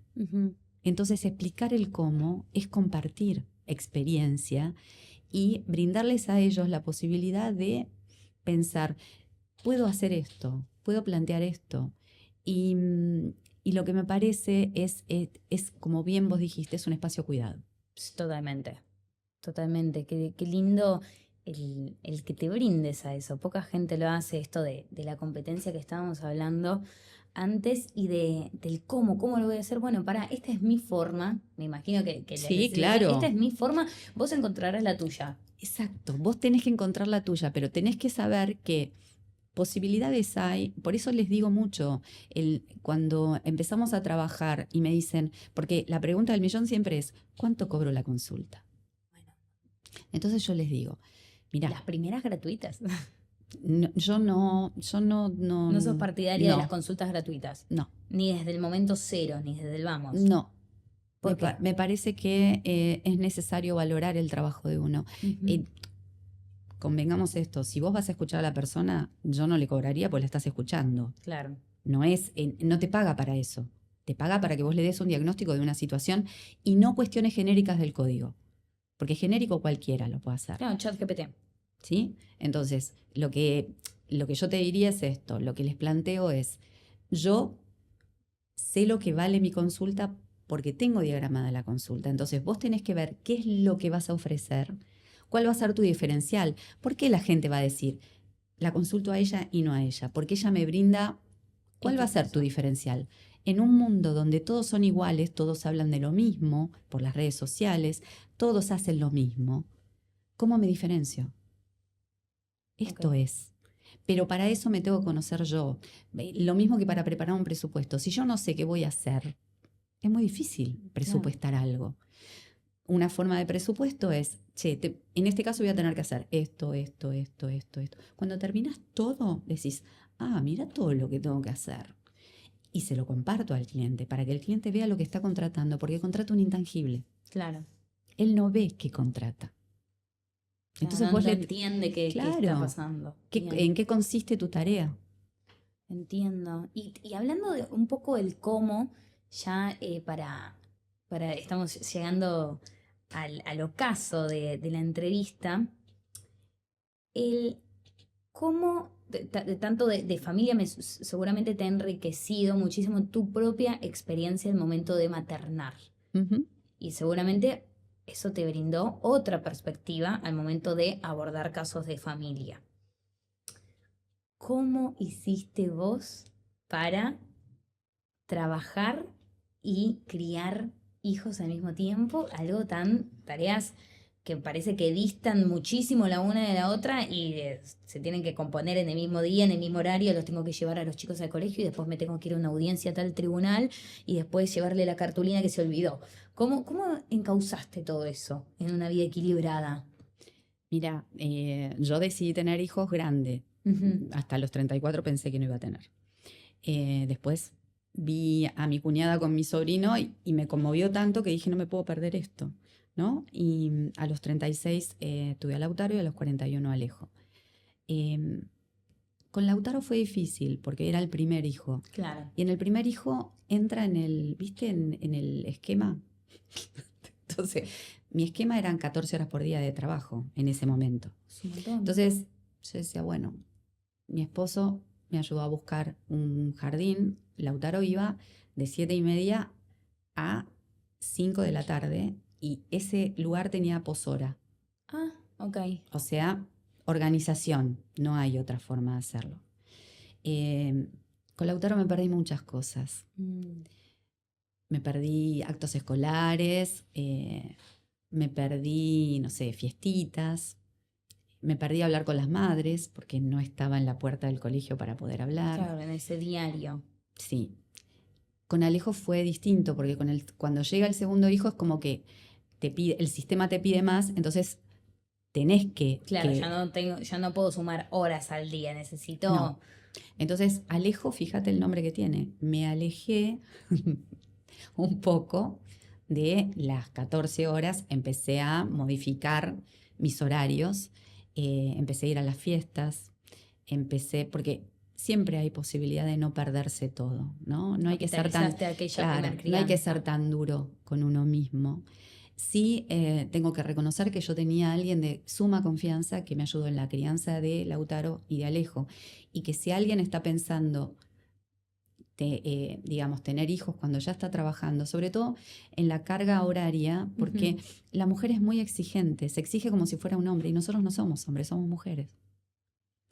Entonces, explicar el cómo es compartir experiencia y brindarles a ellos la posibilidad de pensar, puedo hacer esto, puedo plantear esto. Y lo que me parece es, como bien vos dijiste, es un espacio cuidado. Totalmente. Qué lindo el que te brindes a eso. Poca gente lo hace, esto de la competencia que estábamos hablando antes y del cómo lo voy a hacer. Bueno, esta es mi forma. Me imagino que sí, claro. Esta es mi forma, vos encontrarás la tuya. Exacto, vos tenés que encontrar la tuya, pero tenés que saber que posibilidades hay. Por eso les digo mucho, cuando empezamos a trabajar y me dicen, porque la pregunta del millón siempre es, ¿cuánto cobro la consulta? Bueno, entonces yo les digo, mira, las primeras gratuitas. Yo no sos partidaria de las consultas gratuitas. No. Ni desde el momento cero, ni desde el vamos. No. ¿Por qué? Me parece que es necesario valorar el trabajo de uno. Convengamos esto, si vos vas a escuchar a la persona, yo no le cobraría porque la estás escuchando. Claro. No te paga para eso. Te paga para que vos le des un diagnóstico de una situación y no cuestiones genéricas del código. Porque genérico cualquiera lo puede hacer. Claro, ChatGPT. ¿Sí? Entonces, lo que yo te diría es esto. Lo que les planteo es, yo sé lo que vale mi consulta porque tengo diagramada la consulta. Entonces, vos tenés que ver qué es lo que vas a ofrecer, cuál va a ser tu diferencial. ¿Por qué la gente va a decir, la consulto a ella y no a ella? Porque ella me brinda, ¿cuál va a ser tu diferencial? En un mundo donde todos son iguales, todos hablan de lo mismo por las redes sociales, todos hacen lo mismo, ¿cómo me diferencio? Esto es. Pero para eso me tengo que conocer yo. Lo mismo que para preparar un presupuesto. Si yo no sé qué voy a hacer, es muy difícil presupuestar algo. Una forma de presupuesto es, en este caso voy a tener que hacer esto, esto, esto, esto, esto. Cuando terminas todo, decís, mira todo lo que tengo que hacer. Y se lo comparto al cliente para que el cliente vea lo que está contratando, porque contrata un intangible. Claro. Él no ve qué contrata. Entonces vos le entiende qué está pasando. ¿En qué consiste tu tarea? Entiendo. Y hablando de un poco del cómo, ya estamos llegando al ocaso de la entrevista, el cómo, tanto de familia, seguramente te ha enriquecido muchísimo tu propia experiencia en el momento de maternar. Uh-huh. Y seguramente eso te brindó otra perspectiva al momento de abordar casos de familia. ¿Cómo hiciste vos para trabajar y criar hijos al mismo tiempo? Tareas que parece que distan muchísimo la una de la otra y se tienen que componer en el mismo día, en el mismo horario, los tengo que llevar a los chicos al colegio y después me tengo que ir a una audiencia a tal tribunal y después llevarle la cartulina que se olvidó. ¿Cómo encauzaste todo eso en una vida equilibrada? Mira, yo decidí tener hijos grandes. Uh-huh. Hasta los 34 pensé que no iba a tener. Después vi a mi cuñada con mi sobrino y me conmovió tanto que dije, no me puedo perder esto, ¿no? Y a los 36 tuve a Lautaro y a los 41 a Alejo. Con Lautaro fue difícil porque era el primer hijo. Claro. Y en el primer hijo entra en el, ¿viste? En el esquema. Entonces, mi esquema eran 14 horas por día de trabajo en ese momento. Entonces, yo decía, bueno, mi esposo me ayudó a buscar un jardín. Lautaro iba de 7:30 a 5 de la tarde y ese lugar tenía poshora. Ah, ok. O sea, organización, no hay otra forma de hacerlo. Con Lautaro me perdí muchas cosas. Me perdí actos escolares, me perdí, no sé, fiestitas. Me perdí hablar con las madres porque no estaba en la puerta del colegio para poder hablar. Claro, en ese diario. Sí. Con Alejo fue distinto porque cuando llega el segundo hijo es como que el sistema te pide más, entonces tenés que... Claro, ya no puedo sumar horas al día, necesito... No. Entonces, Alejo, fíjate el nombre que tiene. Me alejé un poco de las 14 horas, empecé a modificar mis horarios, empecé a ir a las fiestas, porque siempre hay posibilidad de no perderse todo, ¿no? No hay que ser tan, no hay que ser tan duro con uno mismo. Sí, tengo que reconocer que yo tenía a alguien de suma confianza que me ayudó en la crianza de Lautaro y de Alejo, y que si alguien está pensando digamos, tener hijos cuando ya está trabajando, sobre todo en la carga horaria, porque la mujer es muy exigente, se exige como si fuera un hombre, y nosotros no somos hombres, somos mujeres.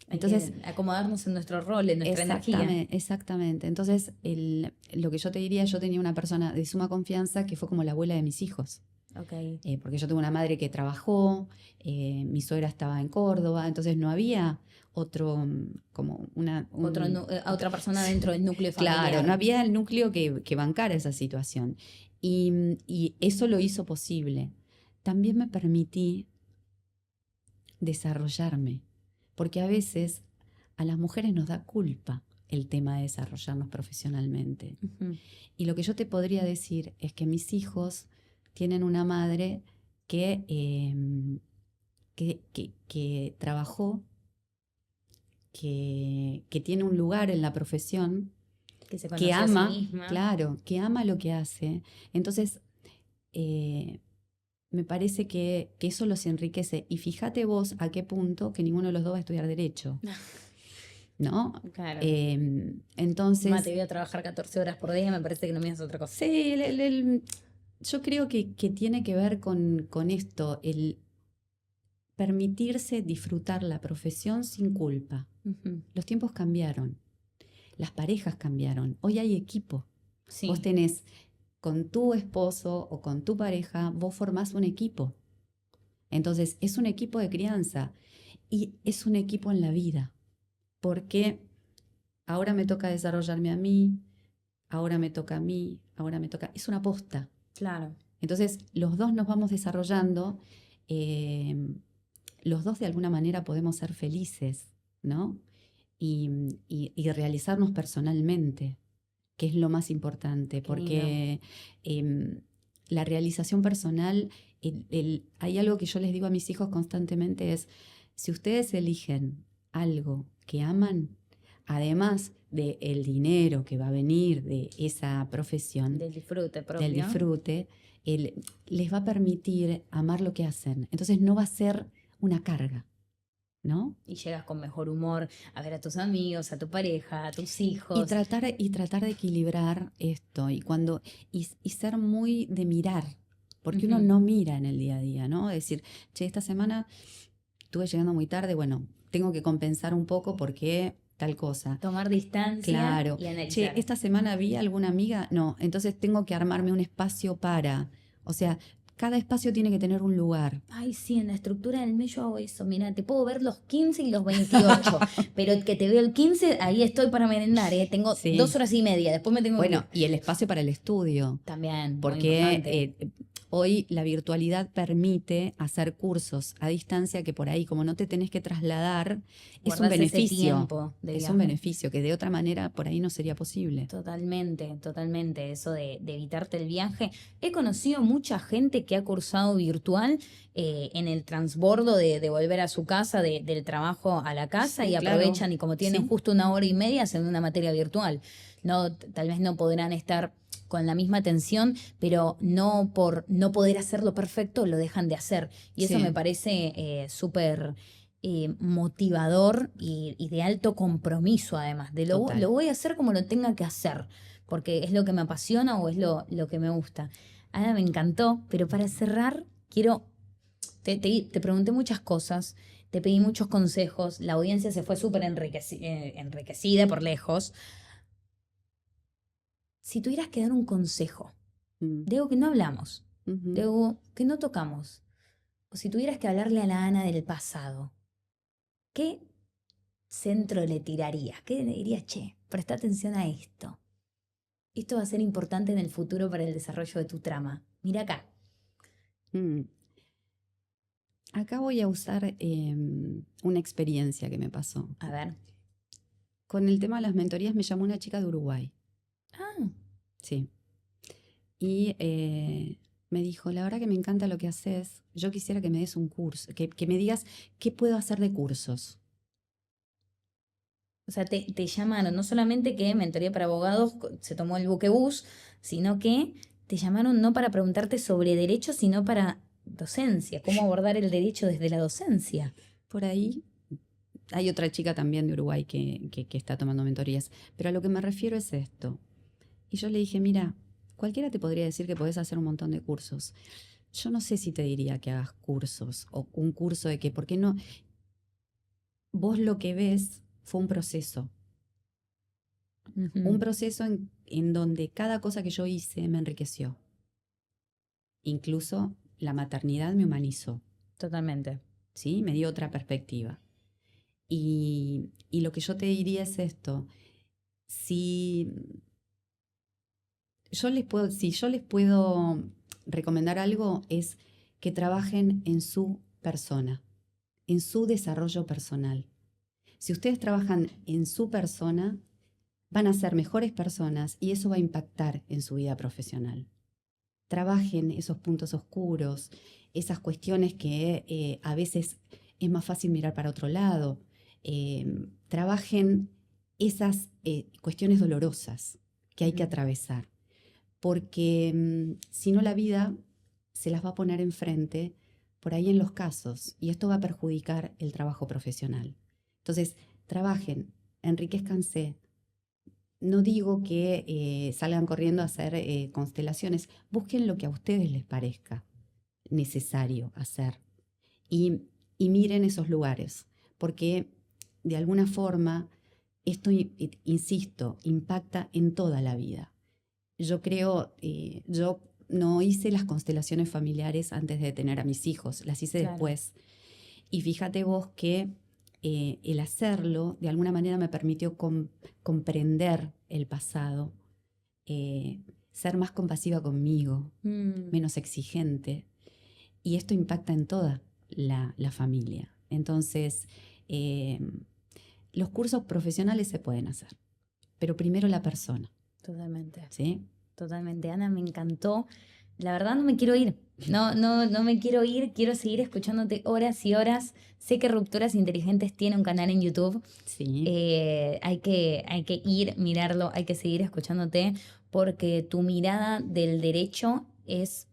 Entonces, hay que acomodarnos en nuestro rol, en nuestra energía. Exactamente. Entonces, lo que yo te diría, yo tenía una persona de suma confianza que fue como la abuela de mis hijos. Okay. Porque yo tengo una madre que trabajó, mi suegra estaba en Córdoba, entonces no había otra persona dentro del núcleo familiar. Claro, no había el núcleo que bancara esa situación. Y eso lo hizo posible. También me permití desarrollarme, porque a veces a las mujeres nos da culpa el tema de desarrollarnos profesionalmente. Uh-huh. Y lo que yo te podría decir es que mis hijos tienen una madre que trabajó, que tiene un lugar en la profesión Que se que conoce a ama, sí misma. claro, que ama lo que hace. Entonces, me parece que eso los enriquece. Y fíjate vos a qué punto que ninguno de los dos va a estudiar derecho, ¿no? Claro. Entonces, Te voy a trabajar 14 horas por día, me parece que no me hace otra cosa. sí, yo creo que tiene que ver con esto, el permitirse disfrutar la profesión sin culpa. Ujú. Los tiempos cambiaron, las parejas cambiaron, hoy hay equipo. Sí. Vos tenés con tu esposo o con tu pareja, vos formás un equipo. Entonces, es un equipo de crianza y es un equipo en la vida, porque ahora me toca desarrollarme a mí, ahora me toca a mí, ahora me toca... Es una posta. Claro. Entonces, los dos nos vamos desarrollando, los dos de alguna manera podemos ser felices, ¿no? Y realizarnos personalmente, que es lo más importante, porque la realización personal, hay algo que yo les digo a mis hijos constantemente, es, si ustedes eligen algo que aman, además del dinero que va a venir de esa profesión, del disfrute propio, del disfrute, les va a permitir amar lo que hacen. Entonces no va a ser una carga, ¿no? Y llegas con mejor humor a ver a tus amigos, a tu pareja, a tus hijos. Y tratar de equilibrar esto y ser muy de mirar, porque uno no mira en el día a día, ¿no? Es decir, che, esta semana estuve llegando muy tarde, bueno, tengo que compensar un poco porque tal cosa. Tomar distancia, claro, y analizar. Che, esta semana vi a alguna amiga, no, entonces tengo que armarme un espacio para, o sea, cada espacio tiene que tener un lugar. Ay, sí, en la estructura del mes yo hago eso. Mira, te puedo ver los 15 y los 28, pero que te veo el 15, ahí estoy para merendar, ¿eh? Tengo Sí. 2 horas y media, después me tengo Bueno, que... y el espacio para el estudio. También, muy Porque importante. hoy la virtualidad permite hacer cursos a distancia que por ahí, como no te tenés que trasladar, es un Guardás ese beneficio. tiempo de Es viaje. un beneficio que de otra manera por ahí no sería posible. Totalmente, totalmente. Eso de evitarte el viaje. He conocido mucha gente que ha cursado virtual en el transbordo de volver a su casa, del trabajo a la casa, Sí, y claro. aprovechan y como tienen Sí. justo 1 hora y media hacen una materia virtual. No, tal vez no podrán estar con la misma atención, pero no por no poder hacerlo perfecto lo dejan de hacer. Y eso Sí. me parece súper motivador y de alto compromiso, además. Total. Lo voy a hacer como lo tenga que hacer, porque es lo que me apasiona o es lo que me gusta. Ahora me encantó, pero para cerrar, quiero... Te pregunté muchas cosas, te pedí muchos consejos, la audiencia se fue súper enriquecida por lejos. Si tuvieras que dar un consejo de algo que no hablamos, Ujú. de algo que no tocamos, o si tuvieras que hablarle a la Ana del pasado, ¿qué centro le tirarías? ¿Qué le dirías? Che, presta atención a esto. Esto va a ser importante en el futuro para el desarrollo de tu trama. Mira acá. Mm. Acá voy a usar una experiencia que me pasó. A ver. Con el tema de las mentorías me llamó una chica de Uruguay. Ah, Sí. Y me dijo, la verdad que me encanta lo que haces. Yo quisiera que me des un curso, que me digas qué puedo hacer de cursos. o sea, te llamaron, no solamente que mentoría para abogados se tomó el buquebús, sino que te llamaron no para preguntarte sobre derecho, sino para docencia, cómo abordar el derecho desde la docencia. Por ahí hay otra chica también de Uruguay que está tomando mentorías. Pero a lo que me refiero es esto. Y yo le dije, mira, cualquiera te podría decir que podés hacer un montón de cursos. Yo no sé si te diría que hagas cursos o un curso de qué, porque no. Vos lo que ves fue un proceso. Un proceso en donde cada cosa que yo hice me enriqueció. Incluso la maternidad me humanizó. Totalmente. ¿Sí? Me dio otra perspectiva. Y lo que yo te diría es esto. Si yo les puedo recomendar algo, es que trabajen en su persona, en su desarrollo personal. Si ustedes trabajan en su persona, van a ser mejores personas y eso va a impactar en su vida profesional. Trabajen esos puntos oscuros, esas cuestiones que a veces es más fácil mirar para otro lado. Trabajen esas cuestiones dolorosas que hay que atravesar, porque si no la vida se las va a poner enfrente por ahí en los casos, y esto va a perjudicar el trabajo profesional. Entonces, trabajen, enriquezcanse. No digo que salgan corriendo a hacer constelaciones, busquen lo que a ustedes les parezca necesario hacer y miren esos lugares, porque de alguna forma esto, insisto, impacta en toda la vida. Yo creo, yo no hice las constelaciones familiares antes de tener a mis hijos, las hice después. Y fíjate vos que el hacerlo de alguna manera me permitió comprender el pasado, ser más compasiva conmigo, menos exigente. Y esto impacta en toda la familia. Entonces, los cursos profesionales se pueden hacer, pero primero la persona. Totalmente. ¿Sí? Totalmente. Ana, me encantó. La verdad no me quiero ir. No me quiero ir. Quiero seguir escuchándote horas y horas. Sé que Rupturas Inteligentes tiene un canal en YouTube. Sí. Hay que ir, mirarlo, hay que seguir escuchándote, porque tu mirada del derecho es,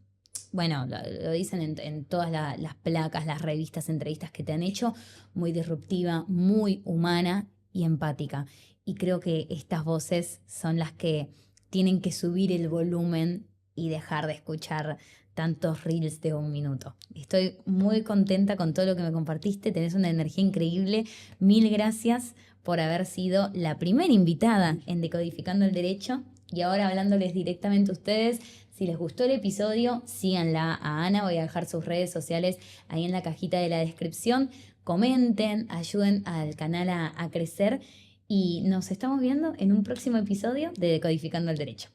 bueno, lo dicen en todas las placas, las revistas, entrevistas que te han hecho, muy disruptiva, muy humana y empática. Y creo que estas voces son las que tienen que subir el volumen y dejar de escuchar tantos reels de 1 minuto. Estoy muy contenta con todo lo que me compartiste, tenés una energía increíble. Mil gracias por haber sido la primera invitada en Decodificando el Derecho. Y ahora hablándoles directamente a ustedes, si les gustó el episodio, síganla a Ana, voy a dejar sus redes sociales ahí en la cajita de la descripción. Comenten, ayuden al canal a crecer y nos estamos viendo en un próximo episodio de Decodificando el Derecho.